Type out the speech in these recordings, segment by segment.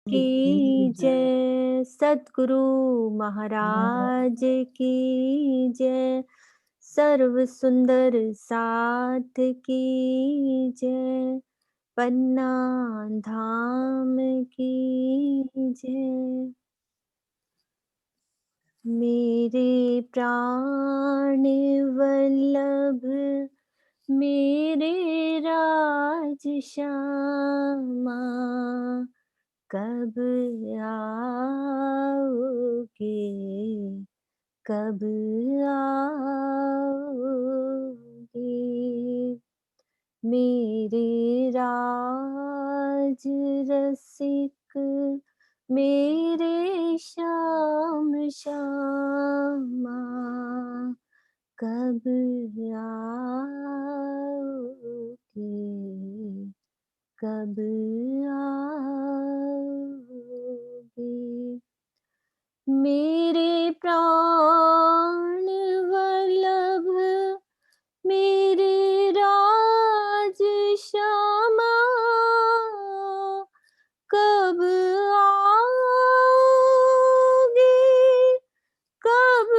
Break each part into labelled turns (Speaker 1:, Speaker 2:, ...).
Speaker 1: की
Speaker 2: की जय।
Speaker 1: जय, सद्गुरु महाराज की जय, सर्व सुंदर साथ की जय, पन्ना धाम की जय। मेरे प्राण वल्लभ मेरे राज श्यामा, कब आओगे, कब आओगे। मेरे राज रसिक मेरे श्याम श्यामा, कब आओगे, कब आओगे। मेरे प्राण वल्लभ मेरे राज श्यामा, कब आओगे, कब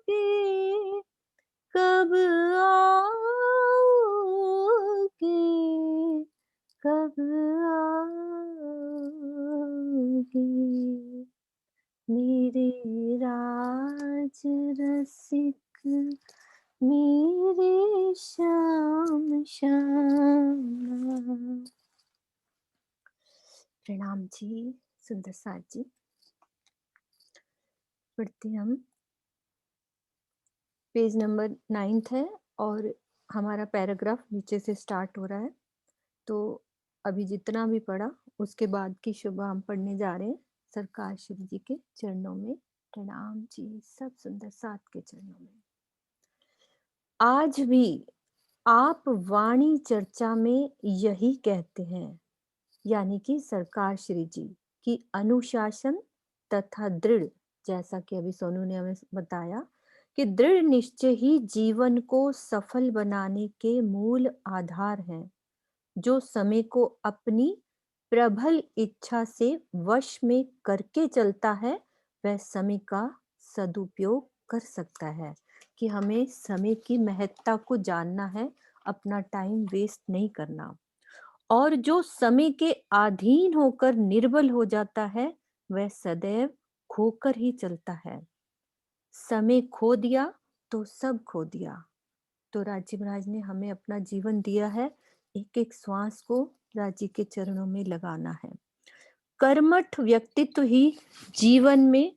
Speaker 1: आओगे, कब आओगे, कब आओगे। मेरे राज रसिक मेरे श्याम श्यामा। प्रणाम जी, सुंदर साथ जी। पढ़ते हम, पेज नंबर 9 है और हमारा पैराग्राफ नीचे से स्टार्ट हो रहा है। तो अभी जितना भी पढ़ा उसके बाद की शुभ हम पढ़ने जा रहे हैं सरकार श्री जी के चरणों में। प्रणाम जी, सब सुंदर साथ के चरणों में। आज भी आप वाणी चर्चा में यही कहते हैं, यानी कि सरकार श्री जी की अनुशासन तथा दृढ़, जैसा कि अभी सोनू ने हमें बताया कि दृढ़ निश्चय ही जीवन को सफल बनाने के मूल आधार हैं। जो समय को अपनी प्रबल इच्छा से वश में करके चलता है, वह समय का सदुपयोग कर सकता है। कि हमें समय की महत्ता को जानना है, अपना टाइम वेस्ट नहीं करना। और जो समय के अधीन होकर निर्बल हो जाता है, वह सदैव खोकर ही चलता है। समय खो दिया तो सब खो दिया। तो राजी महाराज ने हमें अपना जीवन दिया है, एक एक श्वास को राजी के चरणों में लगाना है। कर्मठ व्यक्तित्व ही जीवन में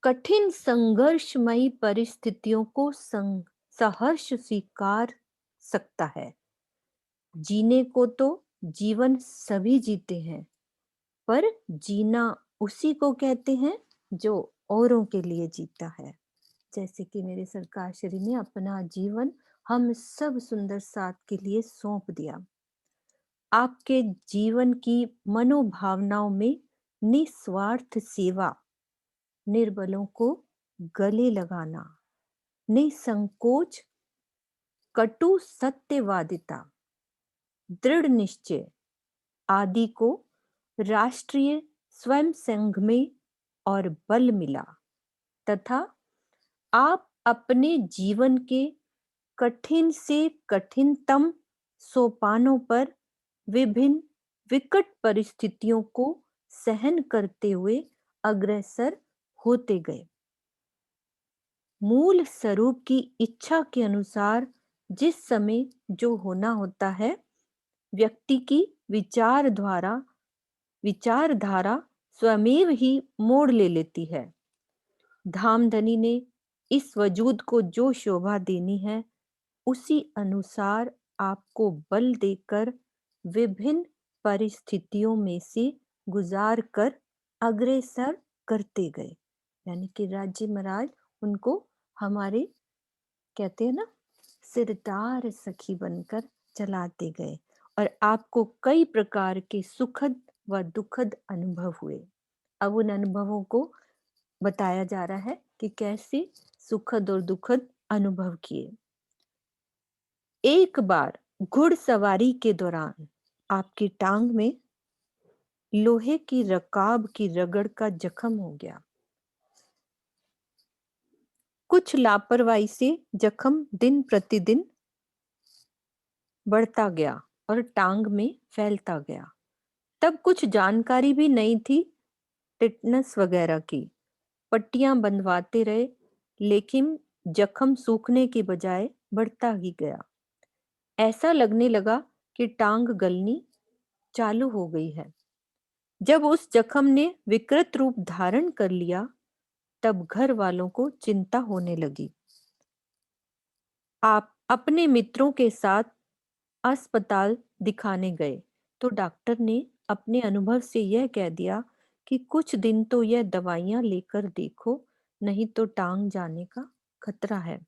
Speaker 1: कठिन संघर्षमयी परिस्थितियों को सहर्ष स्वीकार सकता है। जीने को तो जीवन सभी जीते हैं, पर जीना उसी को कहते हैं जो औरों के लिए जीता है। जैसे कि मेरे सरकार श्री ने अपना जीवन हम सब सुंदर साथ के लिए सौंप दिया। आपके जीवन की मनोभावनाओं में निस्वार्थ सेवा, निर्बलों को गले लगाना, निसंकोच कटु सत्यवादिता, दृढ़ निश्चय आदि को राष्ट्रीय स्वयं संघ में और बल मिला, तथा आप अपने जीवन के कठिन से कठिनतम सोपानों पर विभिन्न विकट परिस्थितियों को सहन करते हुए अग्रसर होते गए। मूल स्वरूप की इच्छा के अनुसार जिस समय जो होना होता है, व्यक्ति की विचारधारा स्वयमेव ही मोड़ ले लेती है। धामधनी ने इस वजूद को जो शोभा देनी है, उसी अनुसार आपको बल देकर विभिन्न परिस्थितियों में से गुजार कर अग्रसर करते गए। यानी कि राज्य महाराज उनको हमारे कहते हैं ना, सिरदार सखी बनकर चलाते गए और आपको कई प्रकार के सुखद व दुखद अनुभव हुए। अब उन अनुभवों को बताया जा रहा है कि कैसे सुखद और दुखद अनुभव किए। एक बार घुड़सवारी के दौरान आपकी टांग में लोहे की रकाब की रगड़ का जख्म हो गया। कुछ लापरवाही से जख्म दिन प्रतिदिन बढ़ता गया और टांग में फैलता गया। तब कुछ जानकारी भी नहीं थी टिटनेस वगैरह की। पट्टियां बंधवाते रहे, लेकिन जख्म सूखने की बजाय बढ़ता ही गया। ऐसा लगने लगा कि टांग गलनी चालू हो गई है। जब उस जख्म ने विकृत रूप धारण कर लिया, तब घर वालों को चिंता होने लगी। आप अपने मित्रों के साथ अस्पताल दिखाने गए, तो डॉक्टर ने अपने अनुभव से यह कह दिया कि कुछ दिन तो यह दवाइयां लेकर देखो, नहीं तो टांग जाने का खतरा है।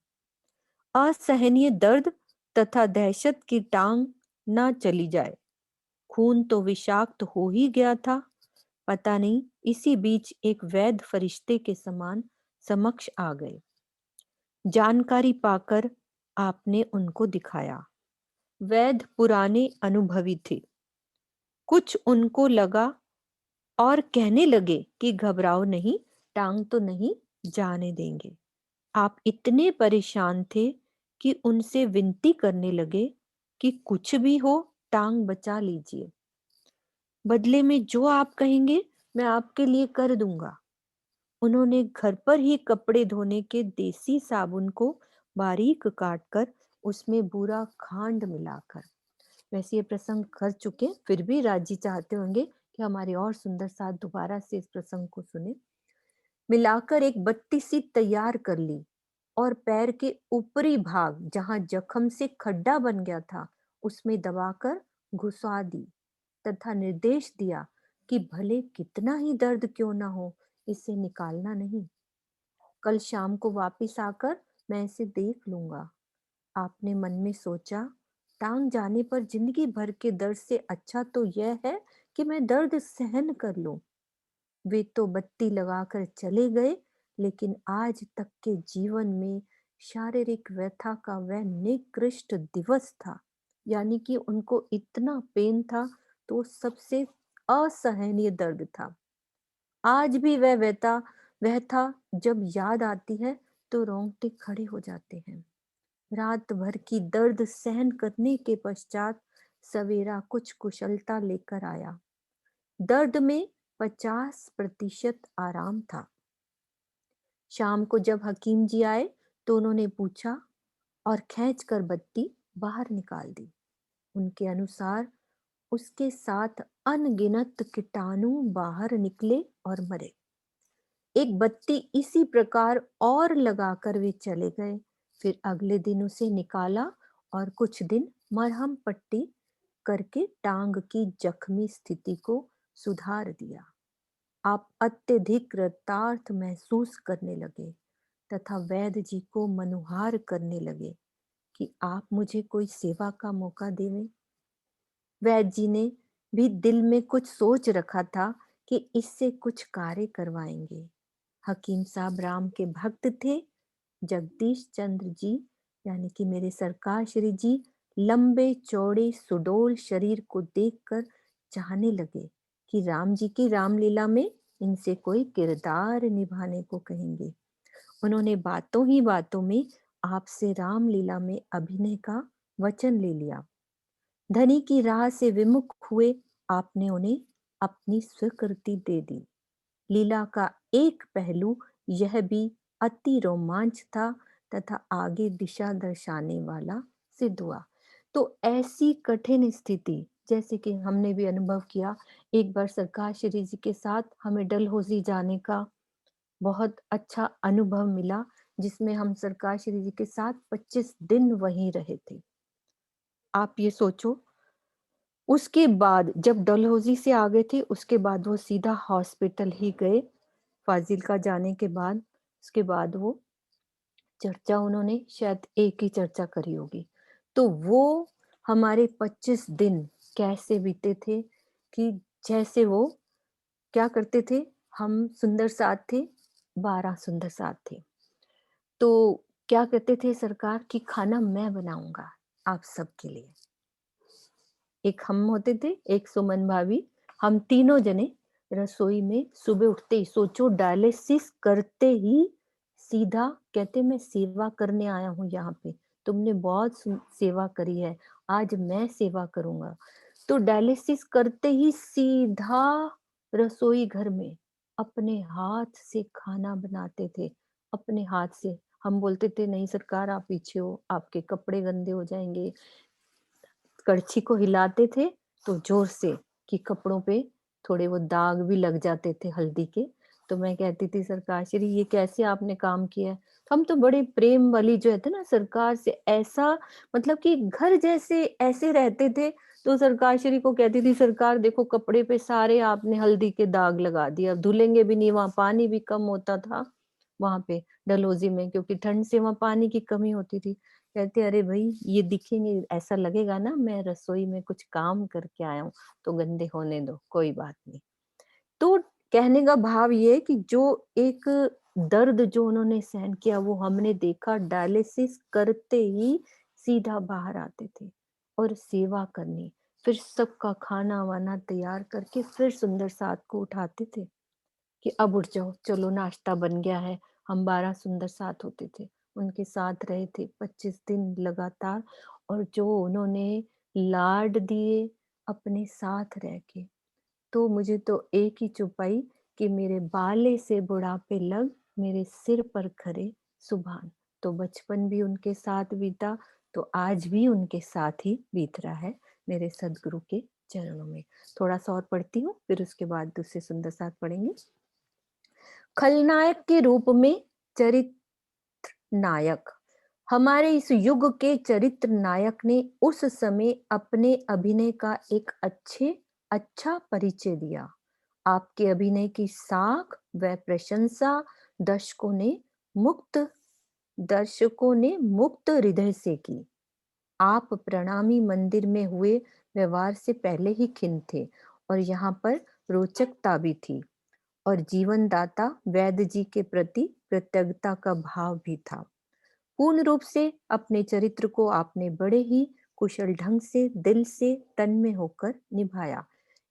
Speaker 1: असहनीय दर्द तथा दहशत की टांग न चली जाए। खून तो विषाक्त हो ही गया था। पता नहीं इसी बीच एक वैद्य फरिश्ते के समान समक्ष आ गए। जानकारी पाकर आपने उनको दिखाया। वैद्य पुराने अनुभवी थे। कुछ उनको लगा और कहने लगे कि घबराओ नहीं, टांग तो नहीं जाने देंगे। आप इतने परेशान थे कि उनसे विनती करने लगे कि कुछ भी हो, टांग बचा लीजिए। बदले में जो आप कहेंगे मैं आपके लिए कर दूंगा। उन्होंने घर पर ही कपड़े धोने के देसी साबुन को बारीक काटकर उसमें बुरा खांड मिलाकर, वैसे ये प्रसंग कर चुके, फिर भी राजी चाहते होंगे कि हमारे और सुंदर साथ दोबारा से इस प्रसंग को सुने। मिलाकर एक बत्ती सी तैयार कर ली और पैर के ऊपरी भाग जहां जख्म से खड्डा बन गया था उसमें दबाकर घुसा दी तथा निर्देश दिया कि भले कितना ही दर्द क्यों ना हो, इसे निकालना नहीं। कल शाम को वापस आकर मैं इसे देख लूंगा। आपने मन में सोचा, टांग जाने पर जिंदगी भर के दर्द से अच्छा तो यह है कि मैं दर्द सहन कर लूं। वे तो बत्ती लगाकर चले गए, लेकिन आज तक के जीवन में शारीरिक व्यथा का वह निकृष्ट दिवस था। यानी कि उनको इतना पेन था, तो सबसे असहनीय दर्द था। आज भी वह था जब याद आती है तो रोंगटे खड़े हो जाते हैं। रात भर की दर्द सहन करने के पश्चात सवेरा कुछ कुशलता लेकर आया। दर्द में 50% आराम था। शाम को जब हकीम जी आए तो उन्होंने पूछा और खींचकर बत्ती बाहर निकाल दी। उनके अनुसार उसके साथ अनगिनत कीटाणु बाहर निकले और मरे। एक बत्ती इसी प्रकार और लगाकर वे चले गए। फिर अगले दिन उसे निकाला और कुछ दिन मरहम पट्टी करके टांग की जख्मी स्थिति को सुधार दिया। आप अत्यधिक कृतार्थ महसूस करने लगे तथा वैद्य जी को मनुहार करने लगे कि आप मुझे कोई सेवा का मौका देवें। वैद्य जी ने भी दिल में कुछ सोच रखा था कि इससे कुछ कार्य करवाएंगे। हकीम साहब राम के भक्त थे। जगदीश चंद्र जी यानी कि मेरे सरकार श्री जी लंबे चौड़े सुडौल शरीर को देखकर चाहने लगे कि राम जी की रामलीला में इनसे कोई किरदार निभाने को कहेंगे। उन्होंने बातों ही बातों में आपसे रामलीला में अभिनय का वचन ले लिया। धनी की राह से विमुख हुए आपने उन्हें अपनी स्वीकृति दे दी। लीला का एक पहलू यह भी अति रोमांच था तथा आगे दिशा दर्शाने वाला सिद्ध हुआ। तो ऐसी कठिन स्थिति, जैसे कि हमने भी अनुभव किया, एक बार सरकार श्री जी के साथ हमें डलहौजी जाने का बहुत अच्छा अनुभव मिला, जिसमें हम सरकार श्री जी के साथ 25 दिन वहीं रहे थे। आप ये सोचो, उसके बाद जब डलहौजी से आ गए थे, उसके बाद वो सीधा हॉस्पिटल ही गए। फाजिल्का जाने के बाद उसके बाद वो चर्चा उन्होंने शायद एक ही चर्चा करी होगी। तो वो हमारे 25 दिन कैसे बीते थे कि जैसे वो क्या करते थे, हम सुंदर साथ थे, 12 सुंदर साथ थे। तो क्या कहते थे सरकार कि खाना मैं बनाऊंगा आप सबके लिए। एक हम होते थे, एक सुमन भाभी, हम तीनों जने रसोई में सुबह उठते ही सोचो डायलिसिस करते ही सीधा कहते मैं सेवा करने आया हूँ यहाँ पे, तुमने बहुत सेवा करी है, आज मैं सेवा करूँगा। तो डायलिसिस करते ही सीधा रसोई घर में अपने हाथ से खाना बनाते थे, अपने हाथ से। हम बोलते थे नहीं सरकार आप पीछे हो, आपके कपड़े गंदे हो जाएँगे। कड़छी को हिलाते थे तो ज़ोर से कि कपड़ों पे थोड़े वो दाग भी लग जाते थे हल्दी के। तो मैं कहती थी सरकार श्री ये कैसे आपने काम किया है? हम तो बड़े प्रेम वाली जो है थे ना सरकार से ऐसा मतलब कि घर जैसे ऐसे रहते थे, तो सरकार श्री को कहती थी सरकार देखो कपड़े पे सारे आपने हल्दी के दाग लगा दिए, अब धुलेंगे भी नहीं, वहाँ पानी भी कम होता था, वहाँ पे डलहौज़ी में क्योंकि ठंड से वहाँ पानी की कमी होती थी। कहते अरे भई ये दिखेंगे ऐसा लगेगा ना मैं रसोई में कुछ काम करके आया हूँ, तो गंदे होने दो, कोई बात नहीं। तो कहने का भाव ये है कि जो एक दर्द जो उन्होंने सहन किया वो हमने देखा डायलिसिस करते ही सीधा बाहर आते थे और सेवा करनी, फिर सबका खाना-वाना तैयार करके फिर सुंदर साथ को उठाते थे। कि अब उठ जाओ, चलो नाश्ता बन गया है। हम 12 सुंदर साथ होते थे। उनके साथ रहे थे 25 दिन लगातार और जो उन्होंने लाड दिए अपने साथ रह के, तो मुझे तो एक ही चुप आई कि मेरे बाले से बुढ़ापे लग, मेरे सिर पर खरे सुभान। तो बचपन भी उनके साथ बीता, तो आज भी उनके साथ ही बीत रहा है, मेरे सद्गुरु के चरणों में। थोड़ा-सा और पढ़ती हूँ, फिर उसके बाद दूसरे सुंदर साथ पढ़ेंगे। खलनायक के रूप में चरित्र नायक हमारे इस युग के चरित्र नायक ने उस समय अपने अभिनय का एक अच्छा परिचय दिया। आपके अभिनय की साख व प्रशंसा दर्शकों ने मुक्त दर्शकों ने मुक्त हृदय से की। आप प्रणामी मंदिर में हुए व्यवहार से पहले ही खिन्न थे और यहाँ पर रोचकता भी थी और जीवनदाता वैद्य जी के प्रति कृतज्ञता का भाव भी था। पूर्ण रूप से अपने चरित्र को आपने बड़े ही कुशल ढंग से दिल से तन में होकर निभाया।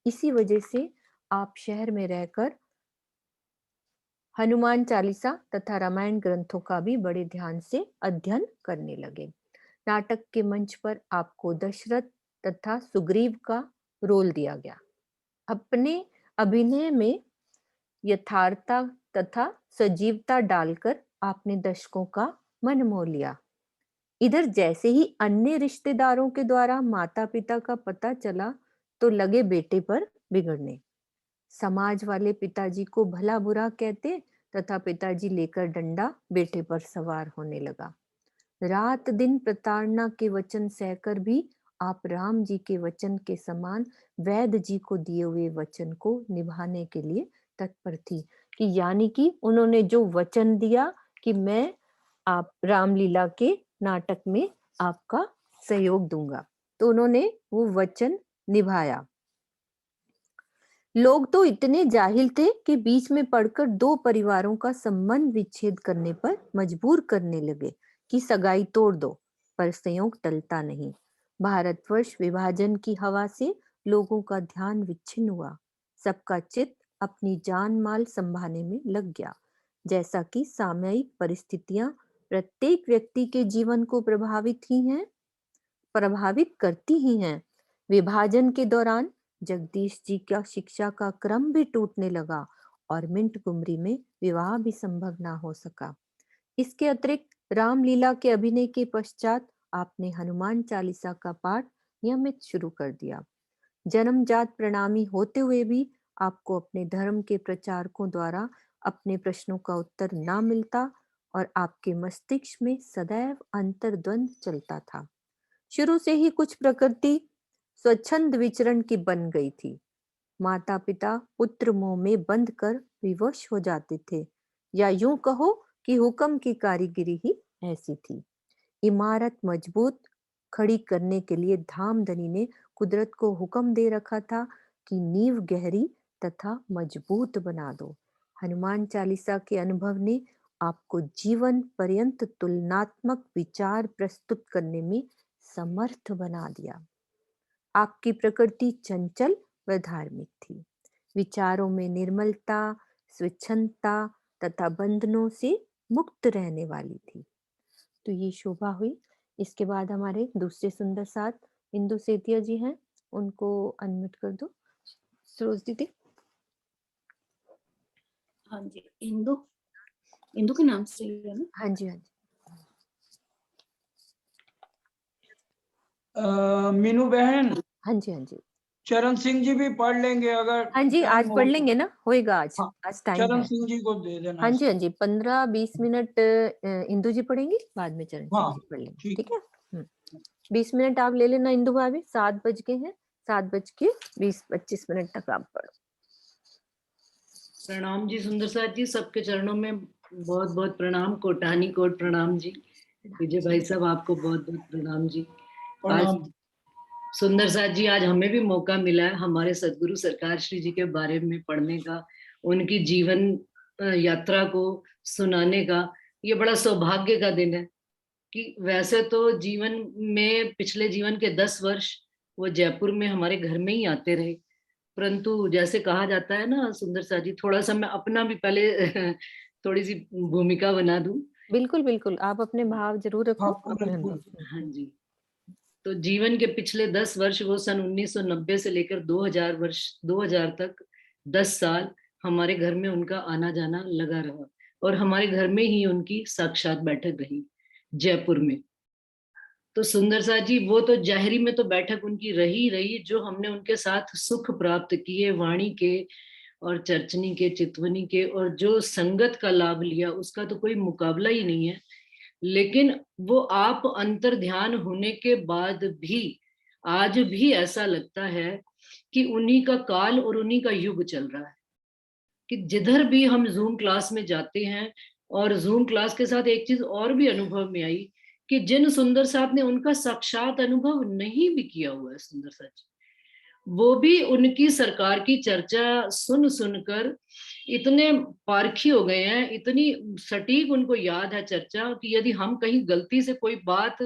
Speaker 1: इसी वजह से आप शहर में रहकर हनुमान चालीसा तथा रामायण ग्रंथों का भी बड़े ध्यान से अध्ययन करने लगे। नाटक के मंच पर आपको दशरथ तथा सुग्रीव का रोल दिया गया। अपने अभिनय में यथार्थता तथा सजीवता डालकर आपने दर्शकों का मन मोह लिया। इधर जैसे ही अन्य रिश्तेदारों के द्वारा माता-पिता का पता चला, तो लगे बेटे पर बिगड़ने। समाज वाले पिताजी को भला-बुरा कहते तथा पिताजी लेकर डंडा बेटे पर सवार होने लगा। रात दिन प्रताड़ना के वचन सहकर भी आप राम जी के वचन के समान वैद्य जी को दिए हुए वचन को निभाने के लिए तत्पर थी कि यानी कि उन्होंने जो वचन दिया कि मैं आप रामलीला के नाटक में आपका सहयोग दूंगा, तो उन्होंने वो वचन निभाया। लोग तो इतने जाहिल थे कि बीच में पड़कर दो परिवारों का संबंध विच्छेद करने पर मजबूर करने लगे कि सगाई तोड़ दो, पर संयोग टलता नहीं। भारतवर्ष विभाजन की हवा से लोगों का ध्यान विच्छिन्न हुआ। सबका चित्त अपनी जान माल संभालने में लग गया। जैसा कि सामयिक परिस्थितियां प्रत्येक व्यक्ति के जीवन को प्रभावित करती ही हैं। विभाजन के दौरान जगदीश जी का शिक्षा का क्रम भी टूटने लगा और मिंट गुमरी में विवाह भी संभव ना हो सका। इसके अतिरिक्त रामलीला के अभिनय के पश्चात आपने हनुमान चालीसा का पाठ नियमित शुरू कर दिया। जन्मजात प्रणामी होते हुए भी आपको अपने धर्म के प्रचारकों द्वारा अपने प्रश्नों का उत्तर ना मिलता और आपके मस्तिष्क में सदैव अंतर्द्वंद चलता था। शुरू से ही कुछ प्रकृति स्वच्छंद विचरण की बन गई थी। माता पिता पुत्र मोह में बंध कर विवश हो जाते थे या यूं कहो कि हुक्म की कारीगिरी ही ऐसी थी। इमारत मजबूत खड़ी करने के लिए धामधनी ने कुदरत को हुक्म दे रखा था कि नींव गहरी तथा मजबूत बना दो। हनुमान चालीसा के अनुभव ने आपको जीवन पर्यंत तुलनात्मक विचार प्रस्तुत करने में समर्थ बना दिया। आपकी प्रकृति चंचल व धार्मिक थी। विचारों में निर्मलता, स्वच्छंदता तथा बंधनों से मुक्त रहने वाली थी। तो ये शोभा हुई। इसके बाद हमारे दूसरे सुंदर साथ इंदु सेतिया जी हैं, उनको अनम्यूट कर दो सरोज दीदी।
Speaker 2: हाँ जी, इंदु, इंदु के नाम से है ना?
Speaker 1: हाँ जी, हाँ जी।
Speaker 3: मीनू बहन,
Speaker 1: हाँ जी, हाँ जी।
Speaker 3: चरण सिंह जी भी पढ़ लेंगे अगर
Speaker 1: हाँ जी, आज
Speaker 3: टाइम हो
Speaker 1: पढ़
Speaker 3: तो।
Speaker 1: लेंगे ना, होएगा आज।
Speaker 3: हाँ,
Speaker 1: आज टाइम
Speaker 3: चरण
Speaker 1: है।
Speaker 3: सिंह जी को दे देना।
Speaker 1: हाँ जी, हाँ जी, 15-20 मिनट इंदु जी पढ़ेंगी, बाद में चरण सिंह
Speaker 3: हाँ,
Speaker 1: जी पढ़ लेंगे,
Speaker 3: ठीक
Speaker 1: ठीक है? 20 मिनट आप ले लेना इंदु भाभी, 7 बज गए हैं, 7:20-25 तक आप पढ़ो।
Speaker 2: प्रणाम जी सुंदर साथ जी, सबके चरणों में बहुत बहुत प्रणाम। कोटानी कोट प्रणाम जी। विजय भाई साहब, आपको बहुत बहुत प्रणाम जी। आज
Speaker 3: प्रणाम।
Speaker 2: सुंदर साथ जी, आज हमें भी मौका मिला है हमारे सदगुरु सरकार श्री जी के बारे में पढ़ने का, उनकी जीवन यात्रा को सुनाने का। ये बड़ा सौभाग्य का दिन है कि वैसे तो जीवन में पिछले जीवन के 10 वर्ष वो जयपुर में हमारे घर में ही आते रहे, परंतु जैसे कहा जाता है ना सुंदर सा जी, थोड़ा सा मैं अपना भी पहले थोड़ी सी भूमिका बना दूं।
Speaker 1: बिल्कुल, बिल्कुल, आप अपने भाव ज़रूर
Speaker 3: हाँ,
Speaker 1: रखो अपने
Speaker 3: बिल्कुल।
Speaker 2: हाँ जी, तो जीवन के पिछले 10 वर्ष, वो सन 1990 से लेकर 2000 तक 10 साल हमारे घर में उनका आना जाना लगा रहा, और हमारे घर में ही उनकी साक्षात बैठक रही जयपुर में। तो सुंदर सा जी, वो तो जाहिरी में तो बैठक उनकी रही रही, जो हमने उनके साथ सुख प्राप्त किए वाणी के और चर्चनी के, चितवनी के, और जो संगत का लाभ लिया उसका तो कोई मुकाबला ही नहीं है। लेकिन वो आप अंतर ध्यान होने के बाद भी आज भी ऐसा लगता है कि उन्हीं का काल और उन्हीं का युग चल रहा है। कि जिधर भी हम जूम क्लास में जाते हैं, और जूम क्लास के साथ एक चीज और भी अनुभव में आई कि जिन सुंदर साहब ने उनका साक्षात अनुभव नहीं भी किया हुआ है सुंदर सच, वो भी उनकी सरकार की चर्चा सुन सुनकर इतने पारखी हो गए हैं, इतनी सटीक उनको याद है चर्चा, कि यदि हम कहीं गलती से कोई बात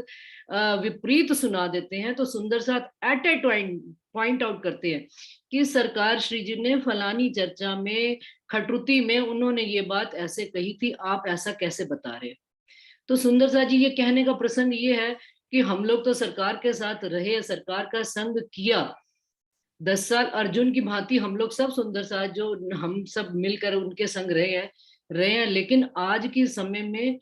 Speaker 2: विपरीत सुना देते हैं तो सुंदर साथ एट ए पॉइंट आउट करते हैं कि सरकार श्री जी ने फलानी चर्चा में, खटरुती में उन्होंने ये बात ऐसे कही थी, आप ऐसा कैसे बता रहे हैं। तो सुंदर सा जी, ये कहने का प्रसंग ये है कि हम लोग तो सरकार के साथ रहे, सरकार का संग किया 10 साल, अर्जुन की भांति हम लोग सब सुंदर सा जो हम सब मिलकर उनके संग रहे हैं। लेकिन आज के समय में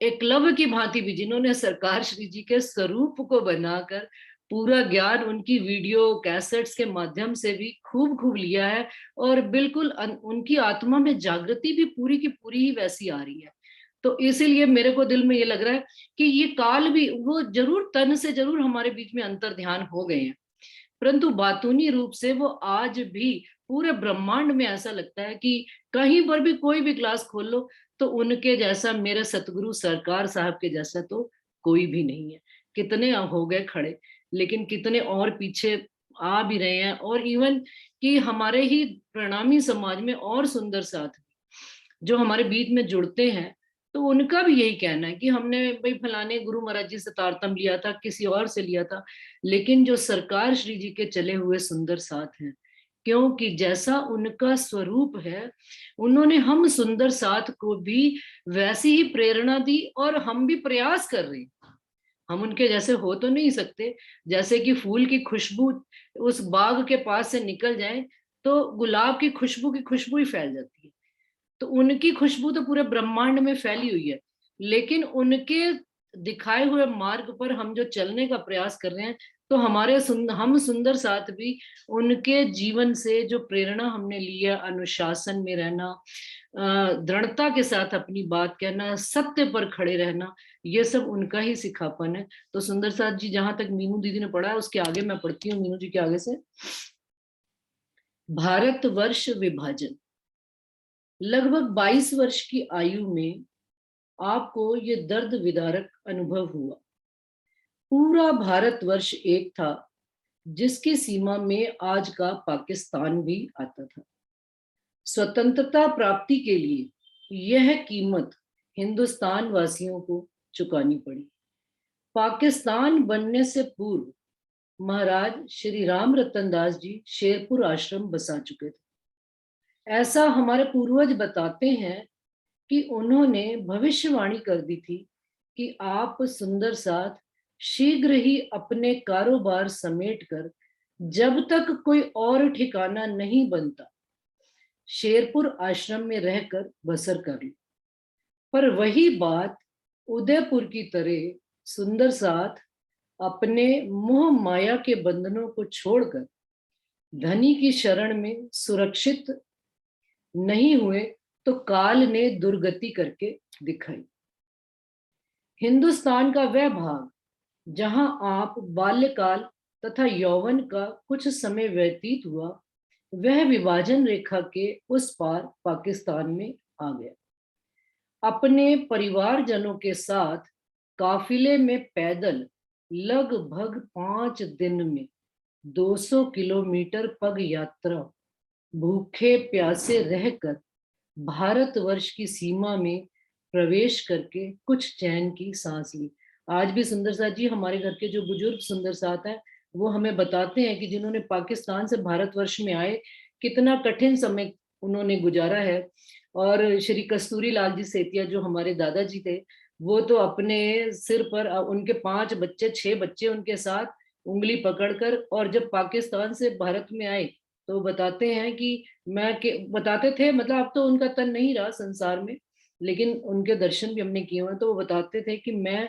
Speaker 2: एकलव्य की भांति भी, जिन्होंने सरकार श्री जी के स्वरूप को बनाकर पूरा ज्ञान उनकी वीडियो कैसेट्स के माध्यम से भी खूब खूब लिया है, और बिल्कुल उनकी आत्मा में जागृति भी पूरी की पूरी ही वैसी आ रही है। तो इसीलिए मेरे को दिल में ये लग रहा है कि ये काल भी, वो जरूर तन से जरूर हमारे बीच में अंतर ध्यान हो गए हैं, परंतु बातूनी रूप से वो आज भी पूरे ब्रह्मांड में ऐसा लगता है कि कहीं पर भी कोई भी क्लास खोल लो तो उनके जैसा, मेरे सतगुरु सरकार साहब के जैसा तो कोई भी नहीं है। कितने हो गए खड़े, लेकिन कितने और पीछे आ भी रहे हैं, और इवन कि हमारे ही प्रणामी समाज में और सुंदर साथ जो हमारे बीच में जुड़ते हैं, तो उनका भी यही कहना है कि हमने भाई फलाने गुरु महाराज जी से तारतम लिया था, किसी और से लिया था, लेकिन जो सरकार श्री जी के चले हुए सुंदर साथ हैं, क्योंकि जैसा उनका स्वरूप है, उन्होंने हम सुंदर साथ को भी वैसी ही प्रेरणा दी, और हम भी प्रयास कर रहे हैं। हम उनके जैसे हो तो नहीं सकते, जैसे कि फूल की खुशबू उस बाग के पास से निकल जाए तो गुलाब की खुशबू ही फैल जाती है, तो उनकी खुशबू तो पूरे ब्रह्मांड में फैली हुई है। लेकिन उनके दिखाए हुए मार्ग पर हम जो चलने का प्रयास कर रहे हैं, तो हम सुंदर साथ भी उनके जीवन से जो प्रेरणा हमने ली है, अनुशासन में रहना, दृढ़ता के साथ अपनी बात कहना, सत्य पर खड़े रहना, ये सब उनका ही सिखापन है। तो सुंदर साथ जी, जहां तक मीनू दीदी ने पढ़ा है उसके आगे मैं पढ़ती हूँ, मीनू जी के आगे से। भारतवर्ष विभाजन। लगभग 22 वर्ष की आयु में आपको ये दर्द विदारक अनुभव हुआ। पूरा भारतवर्ष एक था, जिसकी सीमा में आज का पाकिस्तान भी आता था। स्वतंत्रता प्राप्ति के लिए यह कीमत हिंदुस्तान वासियों को चुकानी पड़ी। पाकिस्तान बनने से पूर्व महाराज श्री राम रतन दास जी शेरपुर आश्रम बसा चुके थे। ऐसा हमारे पूर्वज बताते हैं कि उन्होंने भविष्यवाणी कर दी थी कि आप सुंदर साथ शीघ्र ही अपने कारोबार समेटकर जब तक कोई और ठिकाना नहीं बनता शेरपुर आश्रम में रहकर बसर कर ली। पर वही बात उदयपुर की तरह सुंदर साथ अपने मोह माया के बंधनों को छोड़कर धनी की शरण में सुरक्षित नहीं हुए तो काल ने दुर्गति करके दिखाई। हिंदुस्तान का वह भाग जहां आप बाल्यकाल तथा यौवन का कुछ समय व्यतीत हुआ, वह विभाजन रेखा के उस पार पाकिस्तान में आ गया। अपने परिवारजनों के साथ काफिले में पैदल लगभग 5 दिन में 200 किलोमीटर पग यात्रा भूखे प्यासे रहकर भारतवर्ष की सीमा में प्रवेश करके कुछ चैन की सांस ली। आज भी सुंदर साथ जी, हमारे घर के जो बुजुर्ग सुंदर साथ हैं, वो हमें बताते हैं कि जिन्होंने पाकिस्तान से भारतवर्ष में आए कितना कठिन समय उन्होंने गुजारा है। और श्री कस्तूरी लाल जी सेतिया जो हमारे दादाजी थे, वो तो अपने सिर पर उनके 5 बच्चे 6 बच्चे उनके साथ उंगली पकड़कर, और जब पाकिस्तान से भारत में आए तो बताते हैं कि बताते थे, मतलब अब तो उनका तन नहीं रहा संसार में, लेकिन उनके दर्शन भी हमने किए हुए। तो वो बताते थे कि मैं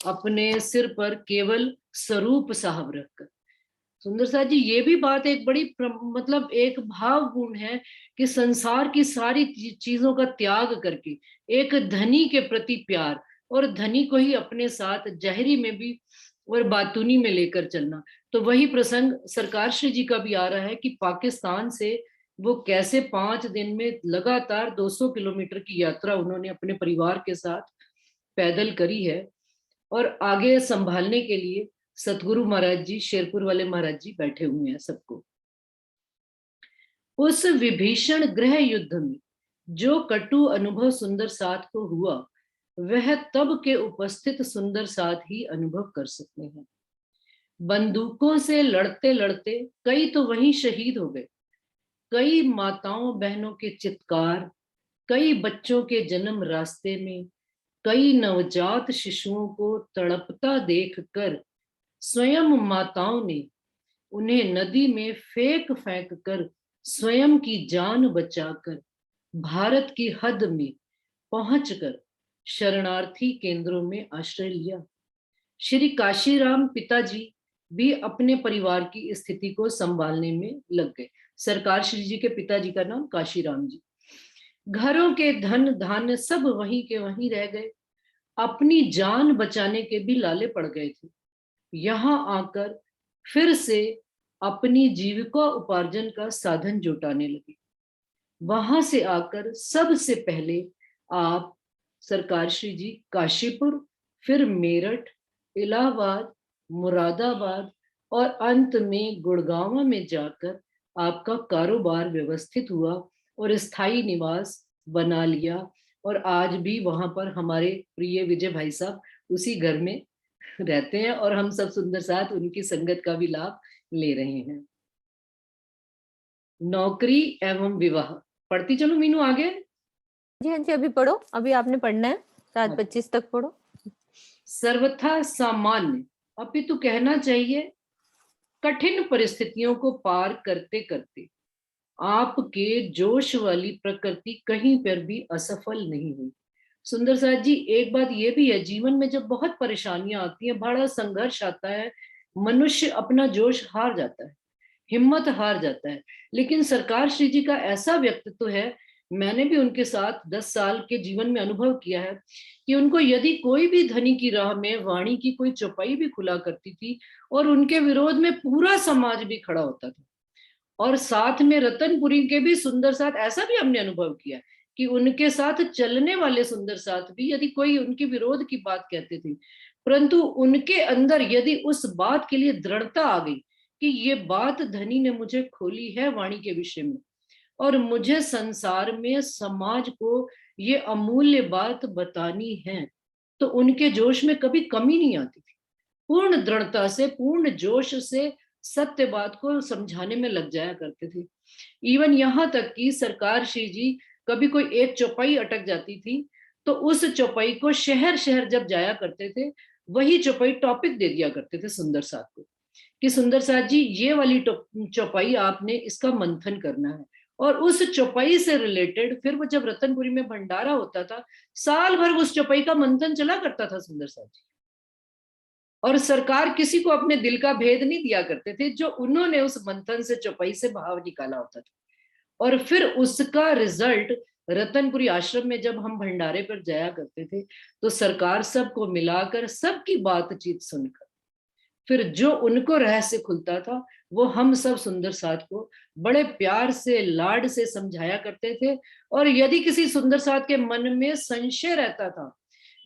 Speaker 2: अपने सिर पर केवल स्वरूप साहब रखकर। सुंदर साथ जी, ये भी बात एक बड़ी मतलब एक भाव गुण है कि संसार की सारी चीजों का त्याग करके एक धनी के प्रति प्यार, और धनी को ही अपने साथ जहरी में भी और बातूनी में लेकर चलना। तो वही प्रसंग सरकार श्री जी का भी आ रहा है कि पाकिस्तान से वो कैसे 5 दिन में लगातार 200 किलोमीटर की यात्रा उन्होंने अपने परिवार के साथ पैदल करी है, और आगे संभालने के लिए सतगुरु महाराज जी, शेरपुर वाले महाराज जी बैठे हुए हैं सबको। उस विभीषण गृह युद्ध में जो कटु अनुभव सुंदर साथ को हुआ, वह तब के उपस्थित सुंदर साथ ही अनुभव कर सकते हैं। बंदूकों से लड़ते लड़ते कई तो वहीं शहीद हो गए, कई माताओं बहनों के चित्कार, कई बच्चों के जन्म रास्ते में, कई नवजात शिशुओं को तड़पता देखकर स्वयं माताओं ने उन्हें नदी में फेंक फेंक कर स्वयं की जान बचाकर भारत की हद में पहुंचकर शरणार्थी केंद्रों में आश्रय लिया। श्री काशीराम पिताजी भी अपने परिवार की स्थिति को संभालने में लग गए। सरकार श्री जी के पिताजी का नाम काशीराम जी। घरों के धन धान्य सब वहीं के वहीं रह गए, अपनी जान बचाने के भी लाले पड़ गए थे। यहाँ आकर फिर से अपनी जीविका उपार्जन का साधन जुटाने लगे। वहां से आकर सबसे पहले आप सरकार श्री जी काशीपुर, फिर मेरठ, इलाहाबाद, मुरादाबाद और अंत में गुड़गांव में जाकर आपका कारोबार व्यवस्थित हुआ और स्थायी निवास बना लिया। और आज भी वहां पर हमारे प्रिय विजय भाई साहब उसी घर में रहते हैं, और हम सब सुंदर साथ उनकी संगत का भी लाभ ले रहे हैं। नौकरी एवं विवाह पढ़ती चलो मीनू आगे।
Speaker 1: जी हाँ जी, अभी पढ़ो, अभी आपने पढ़ना है, 7:25 तक पढ़ो।
Speaker 2: सर्वथा सामान्य, अपितु कहना चाहिए कठिन परिस्थितियों को पार करते करते आपके जोश वाली प्रकृति कहीं पर भी असफल नहीं हुई। सुंदर साथ जी, एक बात ये भी है, जीवन में जब बहुत परेशानियां आती हैं, बड़ा संघर्ष आता है, मनुष्य अपना जोश हार जाता है, हिम्मत हार जाता है। लेकिन सरकार श्री जी का ऐसा व्यक्तित्व है, मैंने भी उनके साथ 10 साल के जीवन में अनुभव किया है कि उनको यदि कोई भी धनी की राह में वाणी की कोई चौपाई भी खुला करती थी और उनके विरोध में पूरा समाज भी खड़ा होता था, और साथ में रतनपुरी के भी सुंदर साथ ऐसा भी हमने अनुभव किया कि उनके साथ चलने वाले सुंदर साथ भी यदि कोई उनके विरोध की बात कहते थे, परंतु उनके अंदर यदि उस बात के लिए दृढ़ता आ गई कि ये बात धनी ने मुझे खोली है वाणी के विषय में, और मुझे संसार में समाज को ये अमूल्य बात बतानी है, तो उनके जोश में कभी कमी नहीं आती थी। पूर्ण दृढ़ता से, पूर्ण जोश से सत्य बात को समझाने में लग जाया करते थे। इवन यहाँ तक कि सरकार श्री जी कभी कोई एक चौपाई अटक जाती थी तो उस चौपाई को शहर शहर जब जाया करते थे, वही चौपाई टॉपिक दे दिया करते थे सुंदर साथ को, कि सुंदर साथ जी ये वाली चौपाई आपने इसका मंथन करना है। और उस चौपाई से रिलेटेड फिर वो जब रतनपुरी में भंडारा होता था, साल भर उस चौपाई का मंथन चला करता था सुंदर साथ जी। और सरकार किसी को अपने दिल का भेद नहीं दिया करते थे, जो उन्होंने उस मंथन से, चौपाई से भाव निकाला होता था। और फिर उसका रिजल्ट रतनपुरी आश्रम में जब हम भंडारे पर जाया करते थे तो सरकार सबको मिलाकर सबकी बातचीत सुनकर फिर जो उनको रहस्य खुलता था वो हम सब सुंदर साथ को बड़े प्यार से, लाड से समझाया करते थे। और यदि किसी सुंदर साथ के मन में संशय रहता था,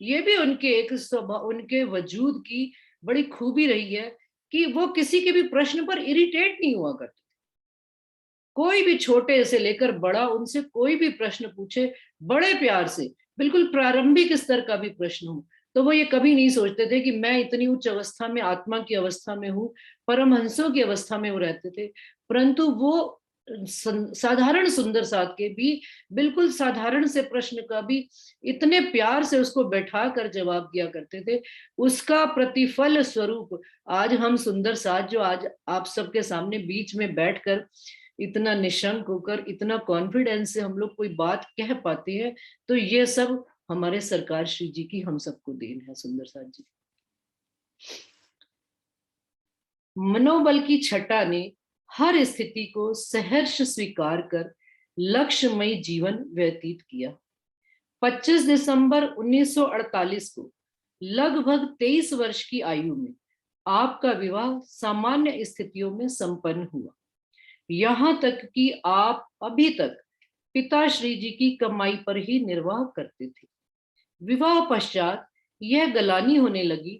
Speaker 2: ये भी उनके एक स्वभाव, उनके वजूद की बड़ी खूबी रही है कि वो किसी के भी प्रश्न पर इरिटेट नहीं हुआ करते। कोई भी छोटे से लेकर बड़ा उनसे कोई भी प्रश्न पूछे बड़े प्यार से, बिल्कुल प्रारंभिक स्तर का भी प्रश्न हो, तो वो ये कभी नहीं सोचते थे कि मैं इतनी उच्च अवस्था में, आत्मा की अवस्था में हूँ, परमहंसों की अवस्था में वो रहते थे। परंतु वो साधारण सुंदर साथ के भी बिल्कुल साधारण से प्रश्न का भी इतने प्यार से उसको बैठा कर जवाब दिया करते थे। उसका प्रतिफल स्वरूप आज हम सुंदर साथ जो आज आप सबके सामने बीच में बैठकर इतना निशंक होकर, इतना कॉन्फिडेंस से हम लोग कोई बात कह पाते हैं, तो ये सब हमारे सरकार श्री जी की हम सबको देन है सुंदर साथ जी। मनोबल की छटा ने हर स्थिति को सहर्ष स्वीकार कर लक्ष्यमयी जीवन व्यतीत किया। 25 दिसंबर 1948 को लगभग 23 वर्ष की आयु में आपका विवाह सामान्य स्थितियों में संपन्न हुआ। यहाँ तक कि आप अभी तक पिताश्री जी की कमाई पर ही निर्वाह करते थे। विवाह पश्चात यह गलानी होने लगी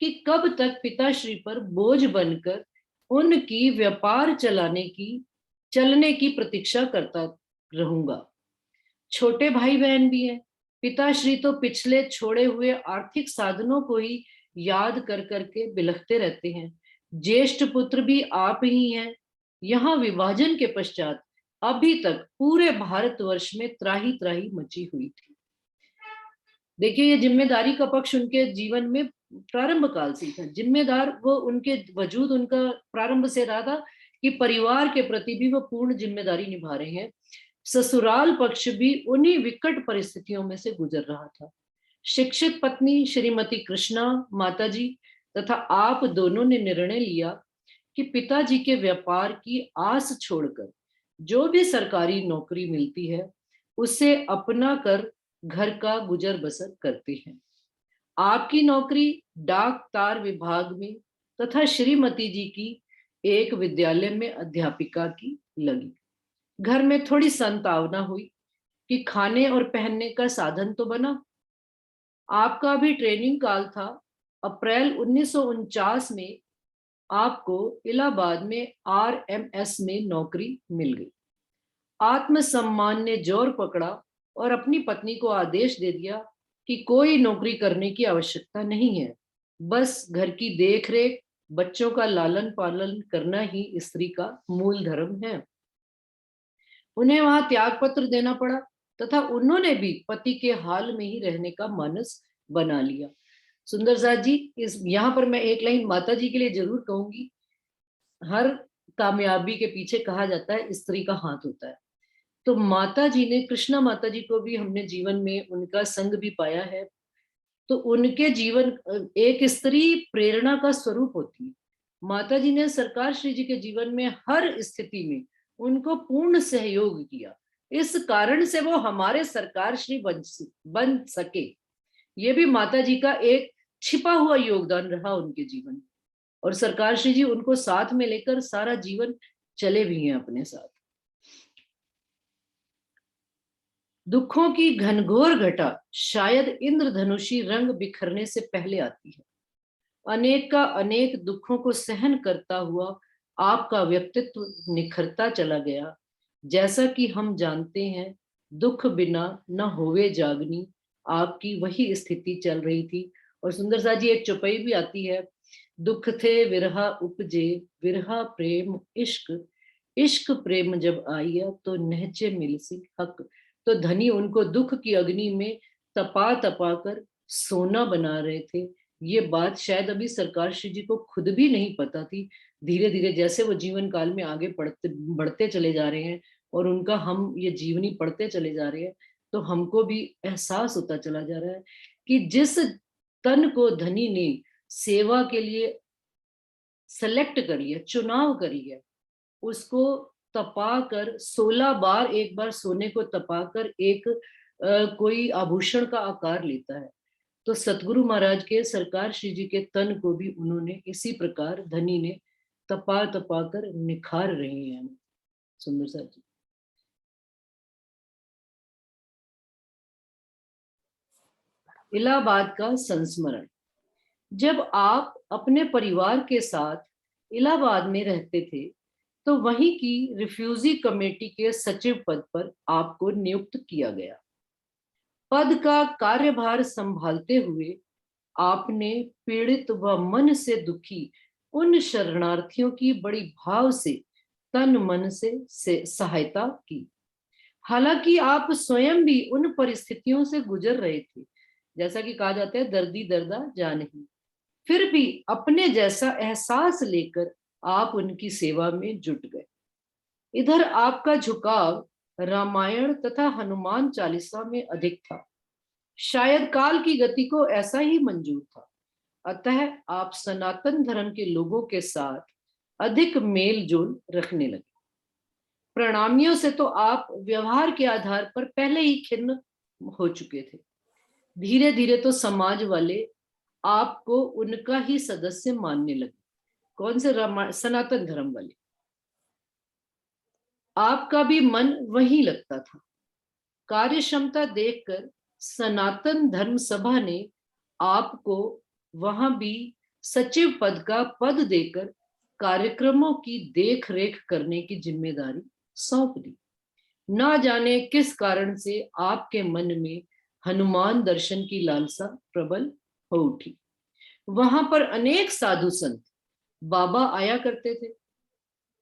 Speaker 2: कि कब तक पिताश्री पर बोझ बनकर उनकी व्यापार चलने की प्रतीक्षा करता रहूंगा। छोटे भाई बहन भी हैं, पिताश्री तो पिछले छोड़े हुए आर्थिक साधनों को ही याद कर करके बिलखते रहते हैं। ज्येष्ठ पुत्र भी आप ही हैं। यहाँ विभाजन के पश्चात अभी तक पूरे भारतवर्ष में त्राही त्राही मची हुई थी। देखिए, ये जिम्मेदारी का पक्ष उनके जीवन में प्रारंभ काल से था। जिम्मेदार वो उनके वजूद, उनका प्रारंभ से रहा था कि परिवार के प्रति भी वो पूर्ण जिम्मेदारी निभा रहे हैं। ससुराल पक्ष भी उन्हीं विकट परिस्थितियों में से गुजर रहा था। शिक्षित पत्नी श्रीमती कृष्णा माताजी तथा आप दोनों ने निर्णय लिया कि पिताजी के व्यापार की आस छोड़कर जो भी सरकारी नौकरी मिलती है उसे अपना कर घर का गुजर बसर करते हैं। आपकी नौकरी डाक तार विभाग में तथा श्रीमती जी की एक विद्यालय में अध्यापिका की लगी। घर में थोड़ी संतावना हुई कि खाने और पहनने का साधन तो बना। आपका भी ट्रेनिंग काल था। अप्रैल 1949 में आपको इलाहाबाद में RMS में नौकरी मिल गई। आत्मसम्मान ने जोर पकड़ा और अपनी पत्नी को आदेश दे दिया कि कोई नौकरी करने की आवश्यकता नहीं है, बस घर की देखरेख, बच्चों का लालन पालन करना ही स्त्री का मूल धर्म है। उन्हें वहां त्याग पत्र देना पड़ा तथा उन्होंने भी पति के हाल में ही रहने का मानस बना लिया। सुंदर साथ जी, इस यहाँ पर मैं एक लाइन माता जी के लिए जरूर कहूंगी। हर कामयाबी के पीछे कहा जाता है स्त्री का हाथ होता है। तो माता जी ने, कृष्णा माता जी को भी हमने जीवन में उनका संग भी पाया है। तो उनके जीवन, एक स्त्री प्रेरणा का स्वरूप होती है। माता जी ने सरकार श्री जी के जीवन में हर स्थिति में उनको पूर्ण सहयोग किया। इस कारण से वो हमारे सरकार श्री बन सके। ये भी माता जी का एक छिपा हुआ योगदान रहा उनके जीवन में। और सरकार श्री जी उनको साथ में लेकर सारा जीवन चले भी हैं अपने साथ। दुखों की घनघोर घटा शायद इंद्रधनुषी रंग बिखरने से पहले आती है। अनेक का अनेक दुखों को सहन करता हुआ आपका व्यक्तित्व निखरता चला गया। जैसा कि हम जानते हैं, दुख बिना न होवे जागनी, आपकी वही स्थिति चल रही थी। और सुंदर सा जी एक चौपाई भी आती है दुख थे विरहा उपजे, विरहा प्रेम इश्क, इश्क प्रेम जब आया तो नहचे मिलसी हक। तो धनी उनको दुख की अग्नि में तपा तपा कर सोना बना रहे थे। ये बात शायद अभी सरकार श्री जी को खुद भी नहीं पता थी। धीरे धीरे जैसे वो जीवन काल में आगे बढ़ते चले जा रहे हैं और उनका हम ये जीवनी पढ़ते चले जा रहे हैं, तो हमको भी एहसास होता चला जा रहा है कि जिस तन को धनी ने सेवा के लिए सेलेक्ट कर लिया, चुनाव कर लिया, उसको तपा कर 16 बार, एक बार सोने को तपा कर एक कोई आभूषण का आकार लेता है। तो सतगुरु महाराज के सरकार श्री जी के तन को भी उन्होंने इसी प्रकार धनी ने तपा तपा कर निखार रहे हैं। सुंदर साहब जी। इलाहाबाद का संस्मरण। जब आप अपने परिवार के साथ इलाहाबाद में रहते थे तो वहीं की रिफ्यूजी कमेटी के सचिव पद पर आपको नियुक्त किया गया। पद का कार्यभार संभालते हुए आपने पीड़ित व मन से दुखी उन शरणार्थियों की बड़ी भाव से तन मन से सहायता की। हालांकि आप स्वयं भी उन परिस्थितियों से गुजर रहे थे, जैसा कि कहा जाता है दर्दी दर्दा जानही, फिर भी अपने जैसा एहसास लेकर आप उनकी सेवा में जुट गए। इधर आपका झुकाव रामायण तथा हनुमान चालीसा में अधिक था। शायद काल की गति को ऐसा ही मंजूर था, अतः आप सनातन धर्म के लोगों के साथ अधिक मेल जोल रखने लगे। प्रणामियों से तो आप व्यवहार के आधार पर पहले ही खिन्न हो चुके थे। धीरे धीरे तो समाज वाले आपको उनका ही सदस्य मानने लगे। कौन से? सनातन धर्म वाले। आपका भी मन वहीं लगता था। कार्य क्षमता देखकर सनातन धर्म सभा ने आपको वहां भी सचिव पद का पद देकर कार्यक्रमों की देख रेख करने की जिम्मेदारी सौंप दी। ना जाने किस कारण से आपके मन में हनुमान दर्शन की लालसा प्रबल हो उठी। वहां पर अनेक साधु संत बाबा आया करते थे।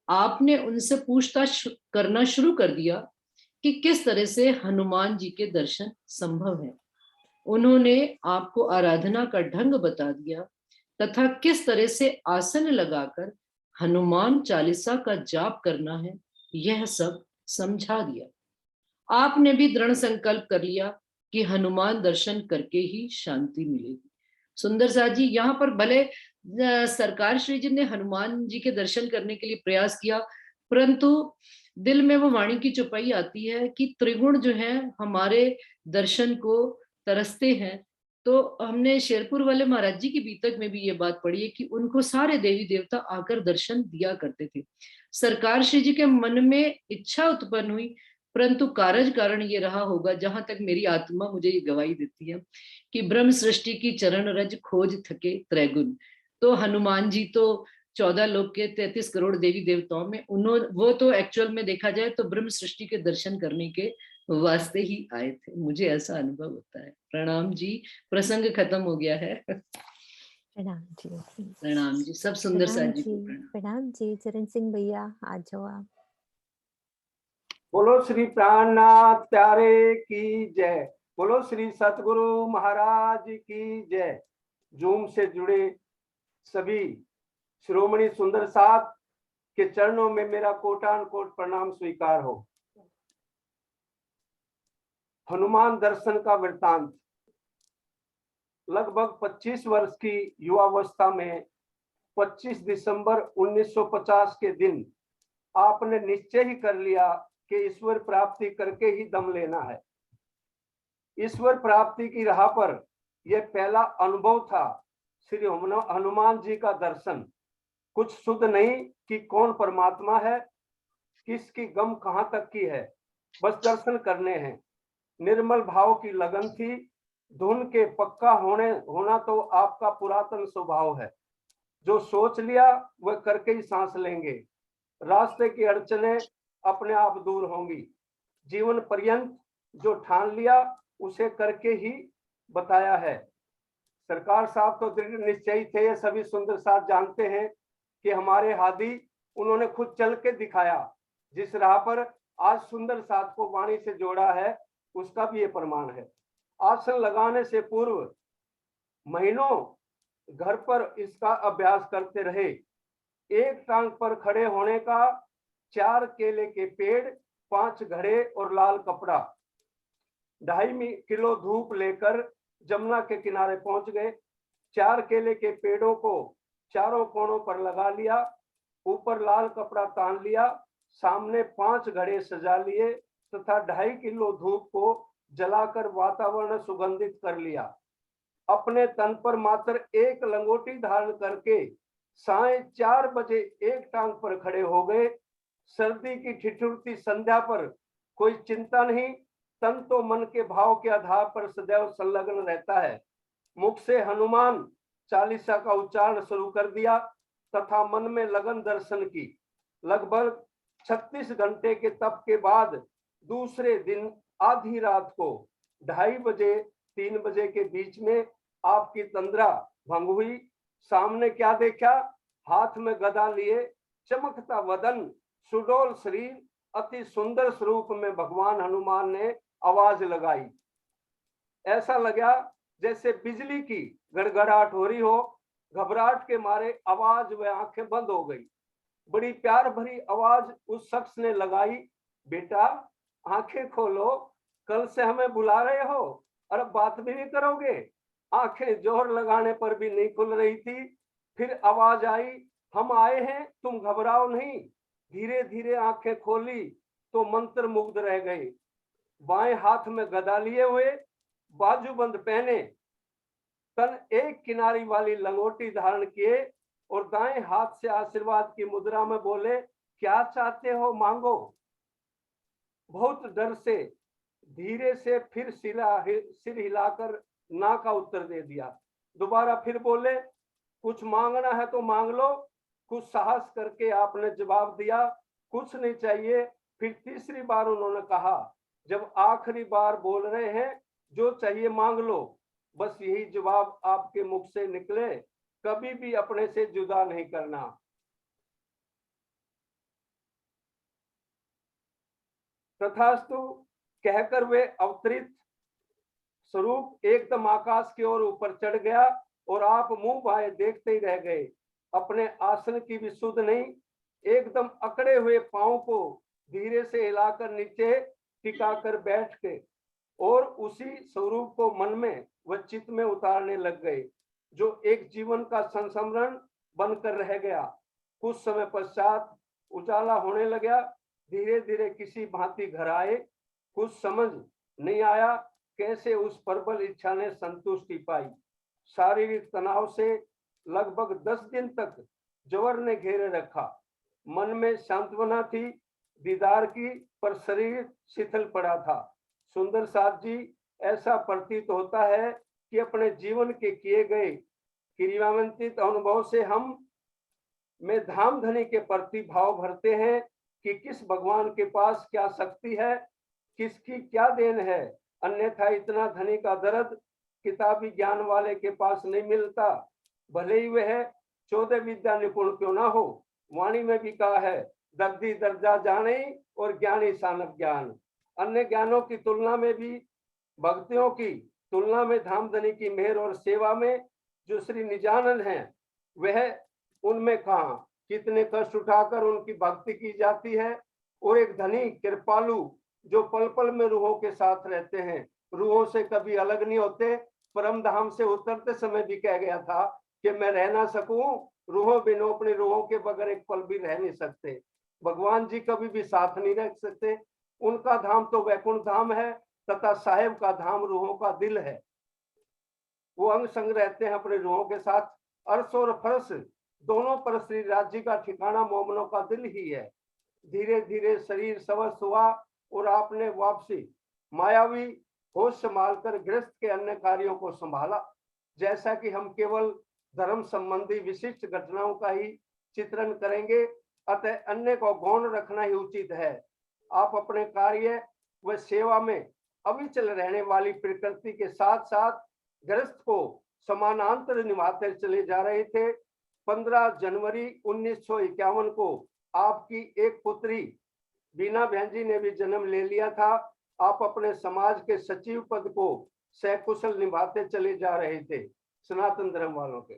Speaker 2: आपने उनसे पूछताछ करना शुरू कर दिया कि किस तरह से हनुमान जी के दर्शन संभव है। उन्होंने आपको आराधना का ढंग बता दिया तथा किस तरह से आसन लगाकर हनुमान चालीसा का जाप करना है, यह सब समझा दिया। आपने भी दृढ़ संकल्प कर लिया कि हनुमान दर्शन करके ही शांति मिलेगी। सुंदर साहब जी, यहाँ पर भले सरकार श्री जी ने हनुमान जी के दर्शन करने के लिए प्रयास किया, परंतु दिल में वो वाणी की चौपाई आती है कि त्रिगुण जो है हमारे दर्शन को तरसते हैं। तो हमने शेरपुर वाले महाराज जी की बीतक में भी ये बात पढ़ी है कि उनको सारे देवी देवता आकर दर्शन दिया करते थे। सरकार श्री जी के मन में इच्छा उत्पन्न हुई, परंतु कारज कारण ये रहा होगा, जहां तक मेरी आत्मा मुझे ये गवाही देती है कि ब्रह्म सृष्टि की चरण रज खोज थके त्रैगुण। तो हनुमान जी तो 14 लोक के 33 करोड़ देवी देवताओं में वो तो एक्चुअल में देखा जाए तो ब्रह्म सृष्टि के दर्शन करने के वास्ते ही आए थे। मुझे ऐसा अनुभव होता है। प्रणाम जी, प्रसंग खत्म हो गया है।
Speaker 1: प्रणाम जी।
Speaker 2: प्रणाम जी, सब सुंदर साथ जी को प्रणाम।
Speaker 1: प्रणाम जी। चरण सिंह भैया आ जाओ आप।
Speaker 4: बोलो श्री प्राणनाथ प्यारे की जय। बोलो श्री सतगुरु महाराज की जय। जूम से जुड़े सभी श्रोमणी सुंदर साथ के चरणों में मेरा कोटान कोट प्रणाम स्वीकार हो। हनुमान दर्शन का वृतांत। लगभग 25 वर्ष की युवावस्था में 25 दिसंबर 1950 के दिन आपने निश्चय ही कर लिया कि ईश्वर प्राप्ति करके ही दम लेना है। ईश्वर प्राप्ति की राह पर यह पहला अनुभव था श्री हनुमान जी का दर्शन। कुछ शुद्ध नहीं कि कौन परमात्मा है, किसकी गम कहां तक की है, बस दर्शन करने हैं। निर्मल भाव की लगन थी। धुन के पक्का होना तो आपका पुरातन स्वभाव है। जो सोच लिया वह करके ही सांस लेंगे। रास्ते की अड़चने अपने आप दूर होंगी। जीवन पर्यंत जो ठान लिया उसे करके ही बताया है। सरकार साहब तो दृढ़ निश्चयी थे, ये सभी सुंदर साथ जानते हैं कि हमारे हादी उन्होंने खुद चल के दिखाया। जिस राह पर आज सुंदर साथ को वाणी से जोड़ा है उसका भी ये प्रमाण है। आसन लगाने से पूर्व महीनों घर पर इसका अभ्यास करते रहे। एक टांग पर खड़े होने का, 4 केले के पेड़, 5 घड़े और लाल कपड़ा, 2.5 किलो धूप लेकर जमुना के किनारे पहुंच गए। 4 केले के पेड़ों को चारों कोनों पर लगा लिया, ऊपर लाल कपड़ा तान लिया, सामने 5 घड़े सजा लिए तथा 2.5 किलो धूप को जलाकर वातावरण सुगंधित कर लिया। अपने तन पर मात्र एक लंगोटी धारण करके साय 4 बजे एक टांग पर खड़े हो गए। सर्दी की ठिठुरती संध्या पर कोई चिंता नहीं, तन तो मन के भाव के आधार पर सदैव संलग्न रहता है। मुख से हनुमान चालीसा का उच्चारण शुरू कर दिया तथा मन में लगन दर्शन की। लगभग 36 घंटे के तप के बाद दूसरे दिन आधी रात को 2:30 बजे 3 बजे के बीच में आपकी तंद्रा भंग हुई। सामने क्या देखा? हाथ में गदा लिए, चमकता वदन, सुडोल शरीर, अति सुंदर स्वरूप में भगवान हनुमान ने आवाज लगाई। ऐसा लगा जैसे बिजली की गड़गड़ाहट हो रही हो। घबराहट के मारे आवाज व आंखें बंद हो गई। बड़ी प्यार भरी आवाज उस शख्स ने लगाई, बेटा आंखें खोलो, कल से हमें बुला रहे हो और अब बात भी नहीं करोगे? आंखें जोर लगाने पर भी नहीं खुल रही थी। फिर आवाज आई, हम आए हैं, तुम घबराओ नहीं। धीरे धीरे आंखें खोली तो मंत्र मुग्ध रह गए। बाएं हाथ में गदा लिए हुए, बाजूबंद पहने, तन एक किनारी वाली लंगोटी धारण किए और दाएं हाथ से आशीर्वाद की मुद्रा में बोले, क्या चाहते हो मांगो। बहुत डर से धीरे से फिर सिर हिलाकर ना का उत्तर दे दिया। दोबारा फिर बोले, कुछ मांगना है तो मांग लो। कुछ साहस करके आपने जवाब दिया, कुछ नहीं चाहिए। फिर तीसरी बार उन्होंने कहा, जब आखिरी बार बोल रहे हैं, जो चाहिए मांग लो। बस यही जवाब आपके मुख से निकले, कभी भी अपने से जुदा नहीं करना। तथास्तु कहकर वे अवतरित स्वरूप एकदम आकाश की ओर ऊपर चढ़ गया और आप मुंह बाएं देखते ही रह गए। अपने आसन की भी सुध नहीं, एकदम अकड़े हुए पांव को धीरे से हिलाकर नीचे टिकाकर बैठ के और उसी स्वरूप को मन में व चित्त में उतारने लग गए, जो एक जीवन का संस्मरण बनकर रह गया। कुछ समय पश्चात उजाला होने लगा। धीरे धीरे किसी भांति घर आए। कुछ समझ नहीं आया कैसे उस प्रबल इच्छा ने संतुष्टि पाई। शारीरिक तनाव से लगभग 10 दिन तक ज्वर ने घेरे रखा। मन में सांत्वना थी दीदार की, पर शरीर शिथिल पड़ा था। सुंदर साथ जी, ऐसा प्रतीत होता है कि अपने जीवन के किए गए क्रियान्वित अनुभव से हम में धाम धनी के प्रति भाव भरते हैं कि किस भगवान के पास क्या शक्ति है, किसकी क्या देन है। अन्यथा इतना धनी का दर्द किताबी ज्ञान वाले के पास नहीं मिलता। भले ही वह 14 विद्या निपुण क्यों ना हो। वाणी में भी कहा है, दर्दी दर्जा जाने और ज्ञानी सानक ज्ञान। अन्य ज्ञानों की तुलना में भी, भक्तियों की तुलना में धामधनी की मेहर और सेवा में जो श्री निजानंद हैं, वह उनमें कहा कितने कष्ट उठाकर उनकी भक्ति की जाती है। और एक धनी कृपालु जो पल पल में रूहों के साथ रहते हैं, रूहों से कभी अलग नहीं होते। परम धाम से उतरते समय भी कह गया था कि मैं रह ना सकूं, रूहों बिना अपनी रूहों के बगैर एक पल भी रह नहीं सकते। भगवान जी कभी भी साथ नहीं रह सकते। उनका धाम तो वैकुंठ धाम है तथा साहेब का धाम रूहों का दिल है। वो अंग संग रहते हैं अपने रूहों के साथ। अर्श और फर्श दोनों पर श्री राज्य का ठिकाना मोमनों का दिल ही है। धीरे धीरे शरीर स्वस्थ हुआ और आपने वापसी मायावी होश संभाल कर गृहस्थ के अन्य कार्यों को संभाला। जैसा कि हम केवल धर्म संबंधी विशिष्ट घटनाओं का ही चित्रण करेंगे, अतः अन्य को गौण रखना ही उचित है। आप अपने कार्य व सेवा में अविचल रहने वाली प्रकृति के साथ साथ गृहस्थ को समानांतर निभाते चले जा रहे थे। 15 जनवरी 1951 को आपकी एक पुत्री बीना बहन जी ने भी जन्म ले लिया था। आप अपने समाज के सचिव पद को सकुशल निभाते चले जा रहे थे सनातन धर्म वालों के।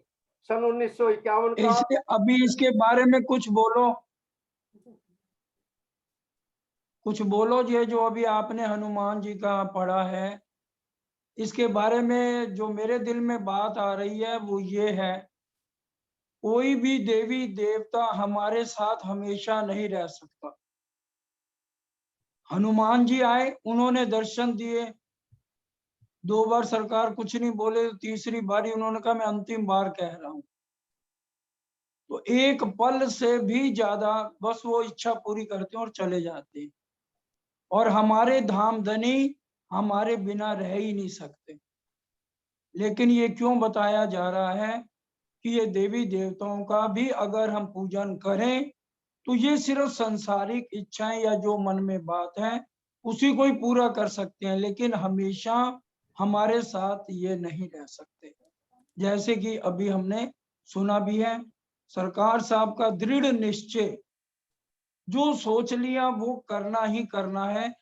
Speaker 4: सन 1951 का
Speaker 3: इसके अभी इसके बारे में कुछ बोलो, कुछ बोलो। ये जो अभी आपने हनुमान जी का पढ़ा है, इसके बारे में जो मेरे दिल में बात आ रही है वो ये है, कोई भी देवी देवता हमारे साथ हमेशा नहीं रह सकता। हनुमान जी आए, उन्होंने दर्शन दिए, 2 बार सरकार कुछ नहीं बोले, तीसरी बारी उन्होंने कहा मैं अंतिम बार कह रहा हूं। तो एक पल से भी ज्यादा बस वो इच्छा पूरी करते हैं और चले जाते हैं। और हमारे धाम धनी हमारे बिना रह ही नहीं सकते। लेकिन ये क्यों बताया जा रहा है कि ये देवी देवताओं का भी अगर हम पूजन करें तो ये सिर्फ सांसारिक इच्छाएं या जो मन में बात है उसी को ही पूरा कर सकते हैं, लेकिन हमेशा हमारे साथ ये नहीं रह सकते। जैसे कि अभी हमने सुना भी है, सरकार साहब का दृढ़ निश्चय, जो सोच लिया वो करना ही करना है,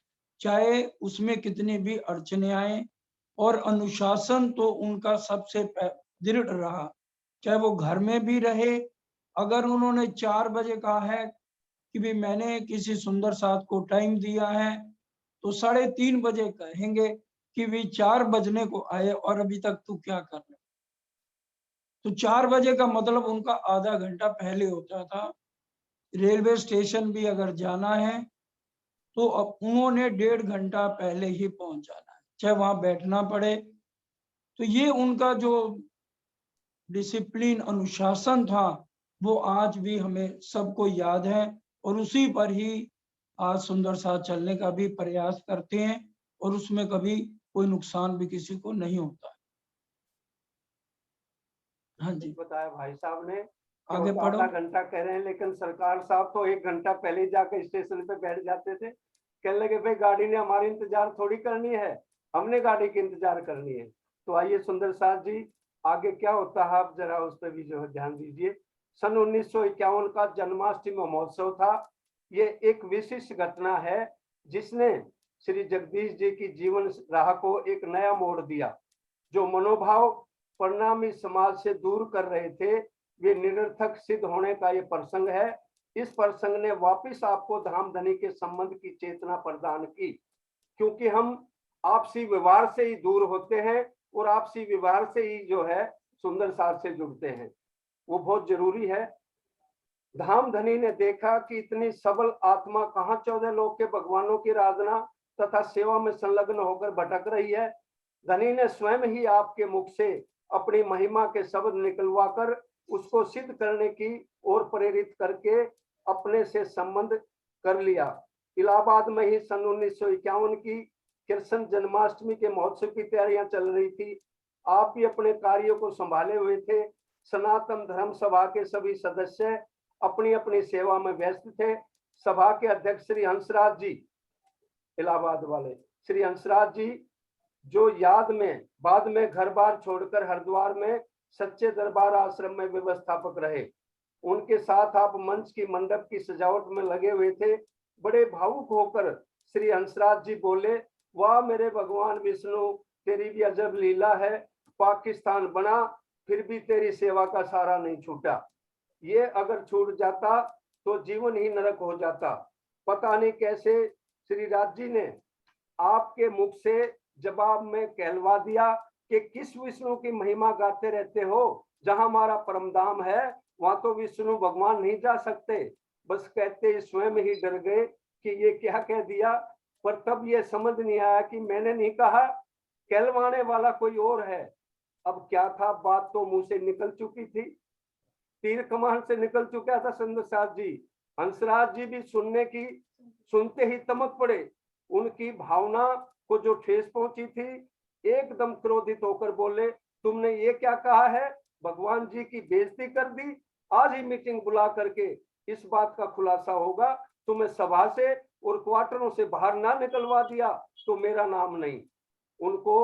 Speaker 3: चाहे उसमें कितनी भी अड़चने आए। और अनुशासन तो उनका सबसे दृढ़ रहा, चाहे वो घर में भी रहे। अगर उन्होंने 4 बजे कहा है कि भी मैंने किसी सुंदर साथ को टाइम दिया है, तो 3:30 बजे कहेंगे कि भी 4 बजने को आए और अभी तक तू क्या कर रहा है। तो 4 बजे का मतलब उनका आधा घंटा पहले होता था। रेलवे स्टेशन भी अगर जाना है तो अब उन्होंने 1.5 घंटा पहले ही पहुंच जाना है, चाहे वहां बैठना पड़े। तो ये उनका जो डिसिप्लिन अनुशासन था वो आज भी हमें सबको याद है, और उसी पर ही आज सुंदर साथ चलने का भी प्रयास करते हैं, और उसमें कभी कोई नुकसान भी किसी को नहीं होता है। हाँ जी,
Speaker 4: बताया भाई साहब ने,
Speaker 3: आगे पढ़ो।
Speaker 4: आधा घंटा कह रहे हैं, लेकिन सरकार साहब तो 1 घंटा पहले जाकर स्टेशन पे बैठ जाते थे। कहने लगे भाई गाड़ी ने हमारी इंतजार थोड़ी करनी है, हमने गाड़ी की इंतजार करनी है। तो आइए सुंदर साथ जी, आगे क्या होता है आप जरा उस पर भी जो है ध्यान दीजिए। सन 1951 का जन्माष्टमी महोत्सव था। ये एक विशिष्ट घटना है जिसने श्री जगदीश जी की जीवन राह को एक नया मोड़ दिया। जो मनोभाव परिणामी समाज से दूर कर रहे थे वे निरर्थक सिद्ध होने का ये प्रसंग है। इस प्रसंग ने वापिस आपको धाम धनी के संबंध की चेतना प्रदान की, क्योंकि हम आपसी व्यवहार से ही दूर होते हैं और आपसी व्यवहार से ही जो है सुंदर साथ से जुड़ते हैं, वो बहुत जरूरी है। धाम धनी ने देखा कि इतनी सबल आत्मा कहाँ 14 लोक के भगवानों की आराधना तथा सेवा में संलग्न होकर भटक रही है। धनी ने स्वयं ही आपके मुख से अपनी महिमा के शब्द निकलवा कर उसको सिद्ध करने की ओर प्रेरित करके अपने से संबंध कर लिया। इलाहाबाद में ही सन 1951 की कृष्ण जन्माष्टमी के महोत्सव की तैयारियां चल रही थी। आप भी अपने कार्यों को संभाले हुए थे। सनातन धर्म सभा के सभी सदस्य अपनी अपनी सेवा में व्यस्त थे। सभा के अध्यक्ष श्री हंसराज जी, इलाहाबाद वाले श्री हंसराज जी, जो बाद में घर बार छोड़कर हरिद्वार में सच्चे दरबार आश्रम में व्यवस्थापक रहे, उनके साथ आप मंच की मंडप की सजावट में लगे हुए थे। बड़े भावुक होकर श्री हंसराज जी बोले, वाह मेरे भगवान विष्णु, तेरी भी अजब लीला है। पाकिस्तान बना फिर भी तेरी सेवा का सारा नहीं छूटा। ये अगर छूट जाता तो जीवन ही नरक हो जाता। पता नहीं कैसे श्री राज जी ने आपके मुख से जवाब में कहलवा दिया कि किस विष्णु की महिमा गाते रहते हो, जहां हमारा परमधाम है वहां तो विष्णु भगवान नहीं जा सकते। बस कहते स्वयं ही डर गए कि ये क्या कह दिया। पर तब ये समझ नहीं आया कि मैंने नहीं कहा, कहलवाने वाला कोई और है। अब क्या था, बात तो मुंह से निकल चुकी थी, तीर कमान से निकल चुका था। संदसाद जी, हंसराज जी भी सुनते ही तमक पड़े। उनकी भावना को जो ठेस पहुंची थी, एकदम क्रोधित होकर बोले, तुमने ये क्या कहा है, भगवान जी की बेइज्जती कर दी। आज ही मीटिंग बुला करके इस बात का खुलासा होगा। तुम्हें सभा से और क्वार्टरों से बाहर ना निकलवा दिया तो मेरा नाम नहीं। उनको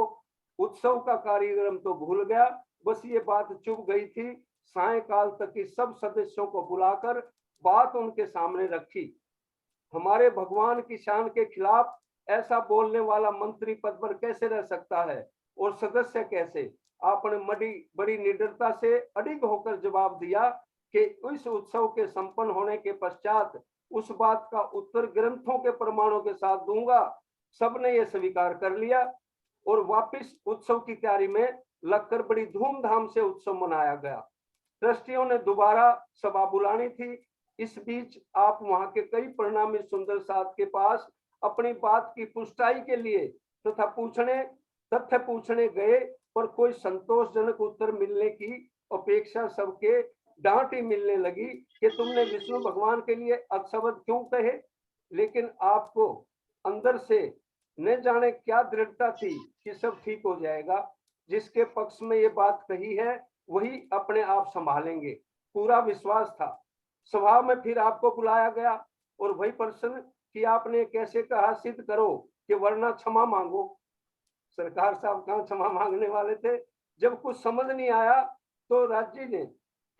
Speaker 4: उत्सव का कार्यक्रम तो भूल गया, बस ये बात चुभ गई थी। सायंकाल तक ही सब सदस्यों को बुलाकर बात उनके सामने रखी। हमारे भगवान की शान के खिलाफ ऐसा बोलने वाला मंत्री पद पर कैसे रह सकता है और सदस्य कैसे? आपने बड़ी निडरता से अडिग होकर जवाब दिया कि इस उत्सव के संपन्न होने के पश्चात उस बात का उत्तर ग्रंथों के प्रमाणों के साथ दूंगा। सबने ये स्वीकार कर लिया और वापिस उत्सव की तैयारी में लगकर बड़ी धूमधाम से उत्सव मनाया गया। ट्रस्टियों ने दोबारा सभा बुलानी थी। इस बीच आप वहां के कई परिणामी सुंदर साथ के पास अपनी बात की पुष्टाई के लिए तथा तथ्य पूछने गए, पर कोई संतोषजनक उत्तर मिलने की अपेक्षा सबके डांट ही मिलने लगी कि तुमने विष्णु भगवान के लिए अपशब्द क्यों कहे। लेकिन आपको अंदर से न जाने क्या दृढ़ता थी कि सब ठीक हो जाएगा। जिसके पक्ष में ये बात कही है वही अपने आप संभालेंगे, पूरा विश्वास था। सभा में फिर आपको बुलाया गया और वही प्रश्न कि आपने कैसे कहा सिद्ध करो कि वरना क्षमा मांगो। सरकार साहब कहाँ क्षमा मांगने वाले थे। जब कुछ समझ नहीं आया तो राज्य ने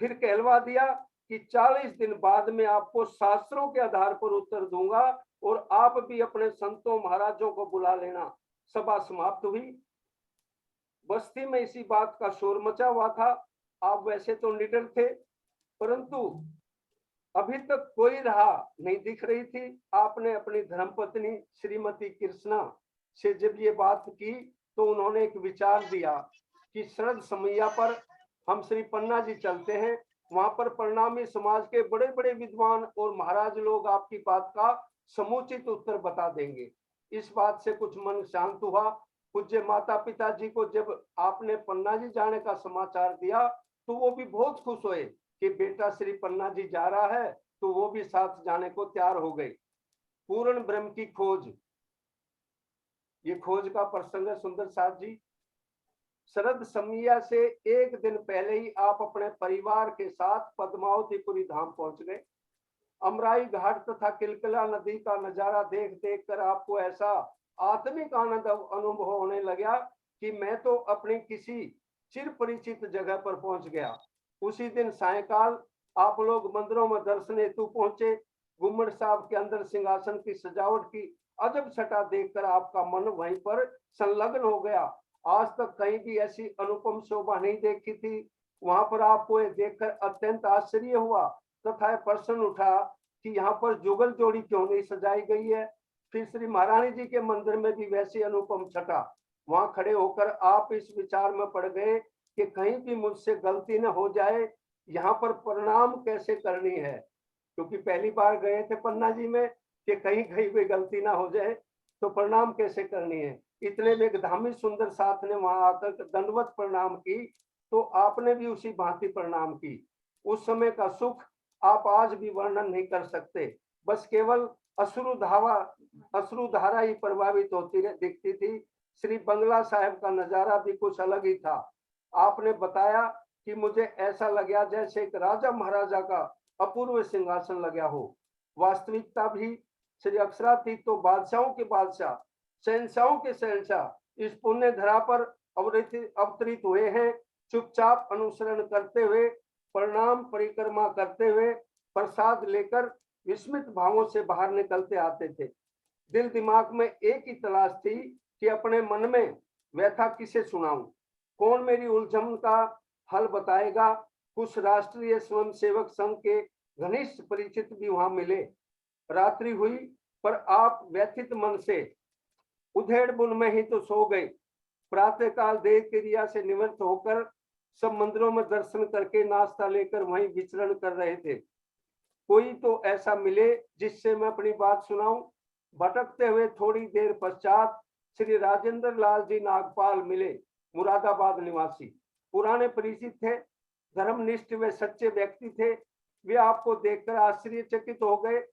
Speaker 4: फिर कहलवा दिया कि 40 दिन बाद में आपको शास्त्रों के आधार पर उत्तर दूंगा और आप भी अपने संतों महाराजों को बुला लेना। सभा समाप्त हुई। बस्ती में इसी बात का शोर मचा हुआ था। आप वैसे तो निडर थे, परंतु अभी तक कोई राह नहीं दिख रही थी। आपने अपनी धर्मपत्नी श्रीमती कृष्णा से जब ये बात की तो उन्होंने एक विचार दिया कि शरद समैया पर हम श्री पन्ना जी चलते हैं। वहां पर परिणामी समाज के बड़े बड़े विद्वान और महाराज लोग आपकी बात का समुचित उत्तर बता देंगे। इस बात से कुछ मन शांत हुआ। पूज्य माता पिता जी को जब आपने पन्ना जी जाने का समाचार दिया तो वो भी बहुत खुश हुए कि बेटा श्री पन्ना जी जा रहा है, तो वो भी साथ जाने को तैयार हो गए। पूर्ण ब्रह्म की खोज, ये खोज का प्रसंग है सुंदर साथ जी। शरद समैया से एक दिन पहले ही आप अपने परिवार के साथ पद्मावतीपुरी धाम पहुंच गए। अमराई घाट तथा किलकिला नदी का नजारा देख देख कर आपको ऐसा आत्मिक आनंद अनुभव होने लगा कि मैं तो अपनी किसी चिर परिचित जगह पर पहुंच गया। उसी दिन सायंकाल आप लोग मंदिरों में दर्शन हेतु पहुंचे। गुम्मट साहब के अंदर सिंहासन की सजावट की अजब छटा देखकर आपका मन वहीं पर संलग्न हो गया। आज तक कहीं भी ऐसी अनुपम शोभा नहीं देखी थी। वहां पर आपको ये देखकर अत्यंत आश्चर्य हुआ तथा प्रश्न उठा कि यहाँ पर जुगल जोड़ी क्यों नहीं सजाई गई है। फिर श्री महारानी जी के मंदिर में भी वैसी अनुपम छटा। वहां खड़े होकर आप इस विचार में पड़ गए कि कहीं भी मुझसे गलती न हो जाए, यहाँ पर प्रणाम कैसे करनी है, क्योंकि पहली बार गए थे पन्ना जी में कि कहीं कहीं भी गलती ना हो जाए तो प्रणाम कैसे करनी है। इतने में एक धामी सुंदर साथ ने वहां आकर दंडवत प्रणाम की तो आपने भी उसी भांति प्रणाम की। उस समय का सुख आप आज भी वर्णन नहीं कर सकते। बस केवल अश्रुधारा ही प्रभावित होती दिखती थी। श्री बंगला साहब का नजारा भी कुछ अलग ही था। आपने बताया कि मुझे ऐसा लगा जैसे एक राजा महाराजा का अपूर्व सिंहासन लगा हो। वास्तविकता भी श्री अक्षरातीत तो बादशाहों के बादशाह, शहंशाहों के शहंशाह इस पुण्य धरा पर अवतरित हुए हैं। चुपचाप अनुसरण करते हुए, प्रणाम परिक्रमा करते हुए, प्रसाद लेकर विस्मित भावों से बाहर निकलते आते थे। दिल दिमाग में एक ही तलाश थी कि अपने मन में व्यथा किसे सुनाऊं, कौन मेरी उलझन का हल बताएगा। कुछ राष्ट्रीय स्वयंसेवक संघ के घनिष्ठ परिचित भी वहां मिले। रात्रि हुई पर आप व्यथित मन से उधेड़ बुन में ही तो सो गए। प्रातःकाल देह क्रिया से निवृत्त होकर सब मंदिरों में दर्शन करके नाश्ता लेकर वहीं विचरण कर रहे थे। कोई तो ऐसा मिले जिससे मैं अपनी बात सुनाऊं। भटकते हुए थोड़ी देर पश्चात श्री राजेंद्र लाल जी नागपाल मिले, मुरादाबाद निवासी, पुराने परिचित थे, धर्मनिष्ठ व सच्चे व्यक्ति थे। वे आपको देखकर आश्चर्यचकित हो गए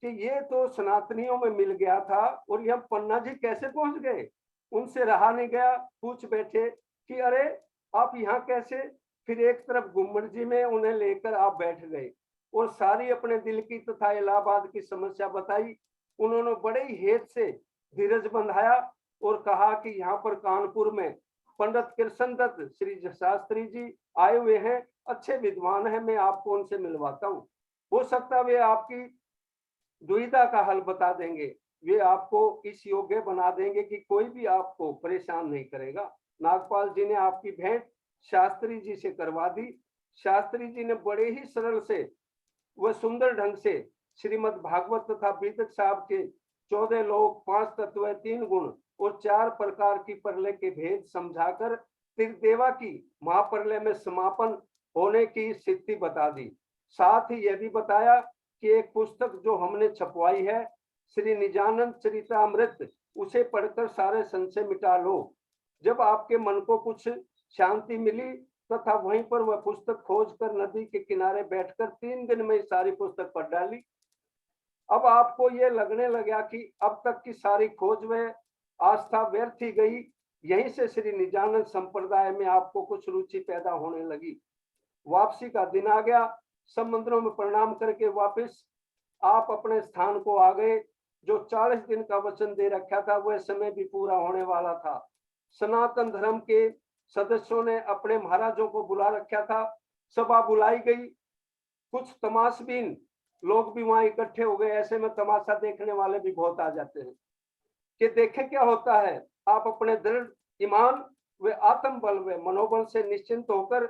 Speaker 4: कि ये तो सनातनियों में मिल गया था और यह पन्ना जी कैसे पहुंच गए। उनसे रहा नहीं गया, पूछ बैठे कि अरे आप यहाँ कैसे। फिर एक तरफ गुम्मट जी में उन्हें लेकर आप बैठ गए और सारी अपने दिल की तथा इलाहाबाद की समस्या बताई। उन्होंने बड़े ही हेत से धीरज बंधाया और कहा कि यहाँ पर कानपुर में पंडित कृष्ण दत्त श्री शास्त्री जी आए हुए हैं, अच्छे विद्वान हैं, मैं आपको उनसे मिलवाता हूँ। हो सकता है वे आपकी दुविधा का हल बता देंगे, वे आपको इस योग्य बना देंगे कि कोई भी आपको परेशान नहीं करेगा। नागपाल जी ने आपकी भेंट शास्त्री जी से करवा दी। शास्त्री जी ने बड़े ही सरल से व सुंदर ढंग से श्रीमद् भागवत तथा बीतक साहब के 14 लोक, 5 तत्व, 3 गुण और 4 प्रकार की प्रलय के भेद समझाकर त्रिदेवा की महाप्रलय में समापन होने की स्थिति बता दी। साथ ही यह भी बताया कि एक पुस्तक जो हमने छपवाई है, श्री निजानंद चरितामृत, उसे पढ़कर सारे संशय मिटा लो। जब आपके मन को कुछ शांति मिली तथा वहीं पर वह पुस्तक खोज कर नदी के किनारे बैठकर 3 दिन में सारी पुस्तक पढ़ डाली। अब आपको यह लगने लगा कि अब तक की सारी खोज व आस्था व्यर्थ ही गई। यहीं से श्री निजानंद संप्रदाय में आपको कुछ रुचि पैदा होने लगी। वापसी का दिन आ गया। सब मंदिरों में प्रणाम करके वापस आप अपने स्थान को आ गए। जो 40 दिन का वचन दे रखा था वह समय भी पूरा होने वाला था। सनातन धर्म के सदस्यों ने अपने महाराजों को बुला रखा था। सभा बुलाई गई। कुछ तमाशबीन लोग भी वहां इकट्ठे हो गए। ऐसे में तमाशा देखने वाले भी बहुत आ जाते हैं कि देखें क्या होता है। आप अपने दृढ़ ईमान व आत्म बल व मनोबल से निश्चिंत होकर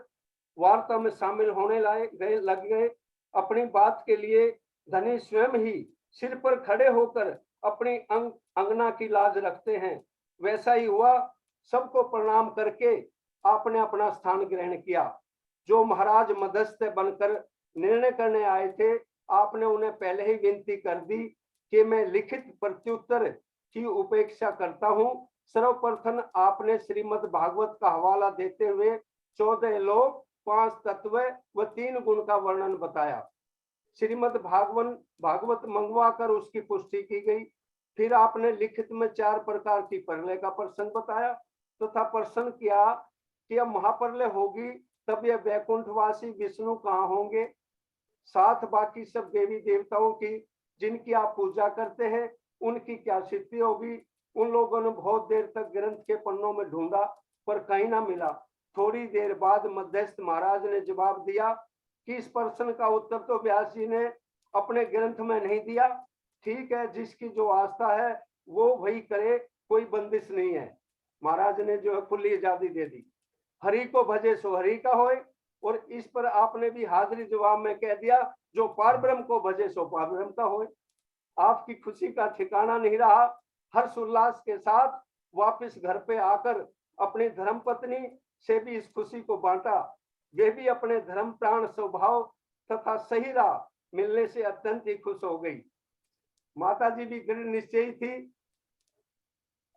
Speaker 4: वार्ता में शामिल होने लग गए। अपनी बात के लिए धनी स्वयं ही सिर पर खड़े होकर अपनी अंगना की लाज रखते हैं। वैसा ही हुआ। सबको प्रणाम करके आपने अपना स्थान ग्रहण किया। जो महाराज मध्यस्थ बनकर निर्णय करने आए थे, आपने उन्हें पहले ही विनती कर दी कि मैं लिखित प्रत्युत्तर की उपेक्षा करता हूं। सर्वप्रथम आपने श्रीमद् भागवत का हवाला देते हुए 14 लोक, 5 तत्व व 3 गुण का वर्णन बताया। श्रीमद् भागवत मंगवा कर उसकी पुष्टि की गई। फिर आपने लिखित में 4 प्रकार की प्रलय का प्रसंग बताया तथा प्रश्न किया कि अब महाप्रलय होगी तब यह वैकुंठवासी विष्णु कहाँ होंगे, साथ बाकी सब देवी देवताओं की जिनकी आप पूजा करते हैं उनकी क्या स्थिति होगी। उन लोगों ने बहुत देर तक ग्रंथ के पन्नों में ढूंढा पर कहीं ना मिला। थोड़ी देर बाद मध्यस्थ महाराज ने जवाब दिया कि इस प्रश्न का उत्तर तो व्यास जी ने अपने ग्रंथ में नहीं दिया। ठीक है, जिसकी जो आस्था है वो वही करे, कोई बंदिश नहीं है। महाराज ने जो है खुली आजादी दे दी। हरि को भजे सो हरि का होए। और इस पर आपने भी हाजिरी जवाब में कह दिया जो पार ब्रह्म को भजे सो पार ब्रह्म का होए। आपकी खुशी का ठिकाना नहीं रहा। हर्ष उल्लास के साथ वापस घर पे आकर अपनी धर्मपत्नी से भी इस खुशी को बांटा। वे भी अपने धर्म प्राण स्वभाव तथा सही राह मिलने से अत्यंत ही खुश हो गई। माता जी भी दृढ़ निश्चयी थी।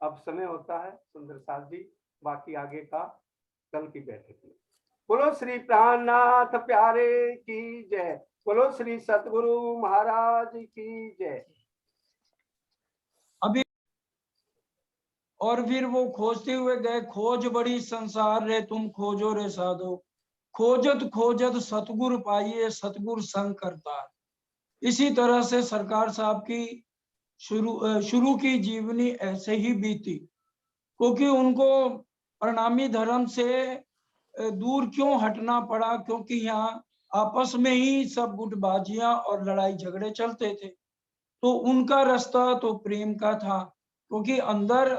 Speaker 4: अब समय होता है सुंदर साथ जी बाकी आगे का कल की बैठक में। बोलो श्री प्राणनाथ प्यारे की जय। बोलो श्री सतगुरु महाराज की जय।
Speaker 3: अभी और फिर वो खोजते हुए गए। खोज बड़ी संसार रे तुम खोजो रे साधो, खोजत खोजत सतगुरु पाइए सतगुरु संग करता। इसी तरह से सरकार साहब की शुरू की जीवनी ऐसे ही बीती, क्योंकि उनको प्रणामी धर्म से दूर क्यों हटना पड़ा, क्योंकि यहाँ आपस में ही सब गुटबाजियां और लड़ाई झगड़े चलते थे। तो उनका रास्ता तो प्रेम का था, क्योंकि अंदर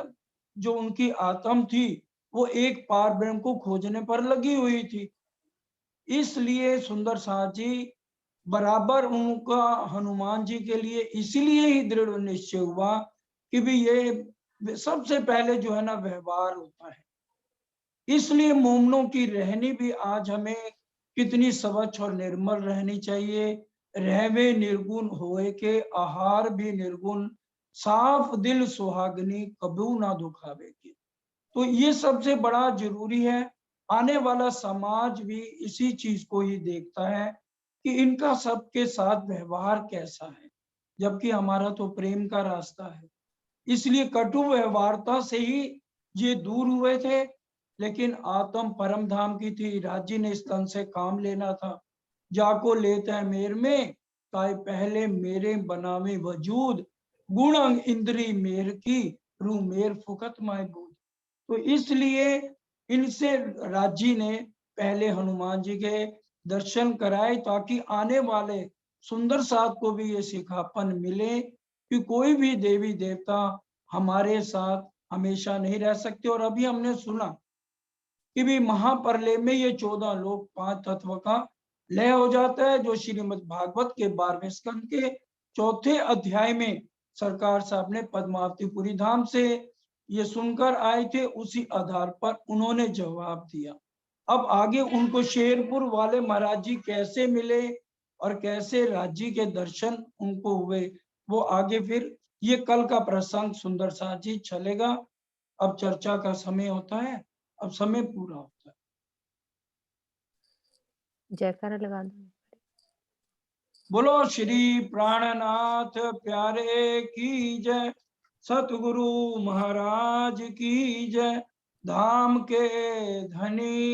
Speaker 3: जो उनकी आत्म थी वो एक पार ब्रह्म को खोजने पर लगी हुई थी। इसलिए सुंदर साथ जी बराबर उनका हनुमान जी के लिए इसलिए ही दृढ़ निश्चय हुआ कि भी ये सबसे पहले जो है ना व्यवहार होता है। इसलिए मोमनों की रहनी भी आज हमें कितनी स्वच्छ और निर्मल रहनी चाहिए। रहवे निर्गुण होए के आहार भी निर्गुण, साफ दिल सुहागनी कबू ना दुखावे की। तो ये सबसे बड़ा जरूरी है। आने वाला समाज भी इसी चीज को ही देखता है कि इनका सबके साथ व्यवहार कैसा है, जबकि हमारा तो प्रेम का रास्ता है। इसलिए कटु व्यवहारता से ही ये दूर हुए थे। लेकिन आत्म परम धाम की थी। राज्य ने इस तन से काम लेना था। जाको लेते हैं मेर में ताए पहले मेरे बनावे वजूद, गुण अंग इंद्री मेर की रू मेर फुकत माय बूद। तो इसलिए इनसे राजी ने पहले हनुमान जी के दर्शन कराए ताकि आने वाले सुंदर साथ को भी ये सिखापन मिले कि कोई भी देवी देवता हमारे साथ हमेशा नहीं रह सकते। और अभी हमने सुना कि भी महाप्रलय में ये 14 लोग 5 तत्व का लय हो जाता है, जो श्रीमद् भागवत के 12वें स्कंद के 4थे अध्याय में सरकार साहब ने पद्मावतीपुरी धाम से ये सुनकर आए थे, उसी आधार पर उन्होंने जवाब दिया। अब आगे उनको शेरपुर वाले महाराज जी कैसे मिले और कैसे राज्य के दर्शन उनको हुए, वो आगे फिर ये कल का प्रसंग सुंदर साथ जी चलेगा। अब चर्चा का समय होता है, अब समय पूरा होता है।
Speaker 1: जयकारा लगा दो।
Speaker 3: बोलो श्री प्राणनाथ प्यारे की जय, सतगुरु महाराज की जय, धाम के धनी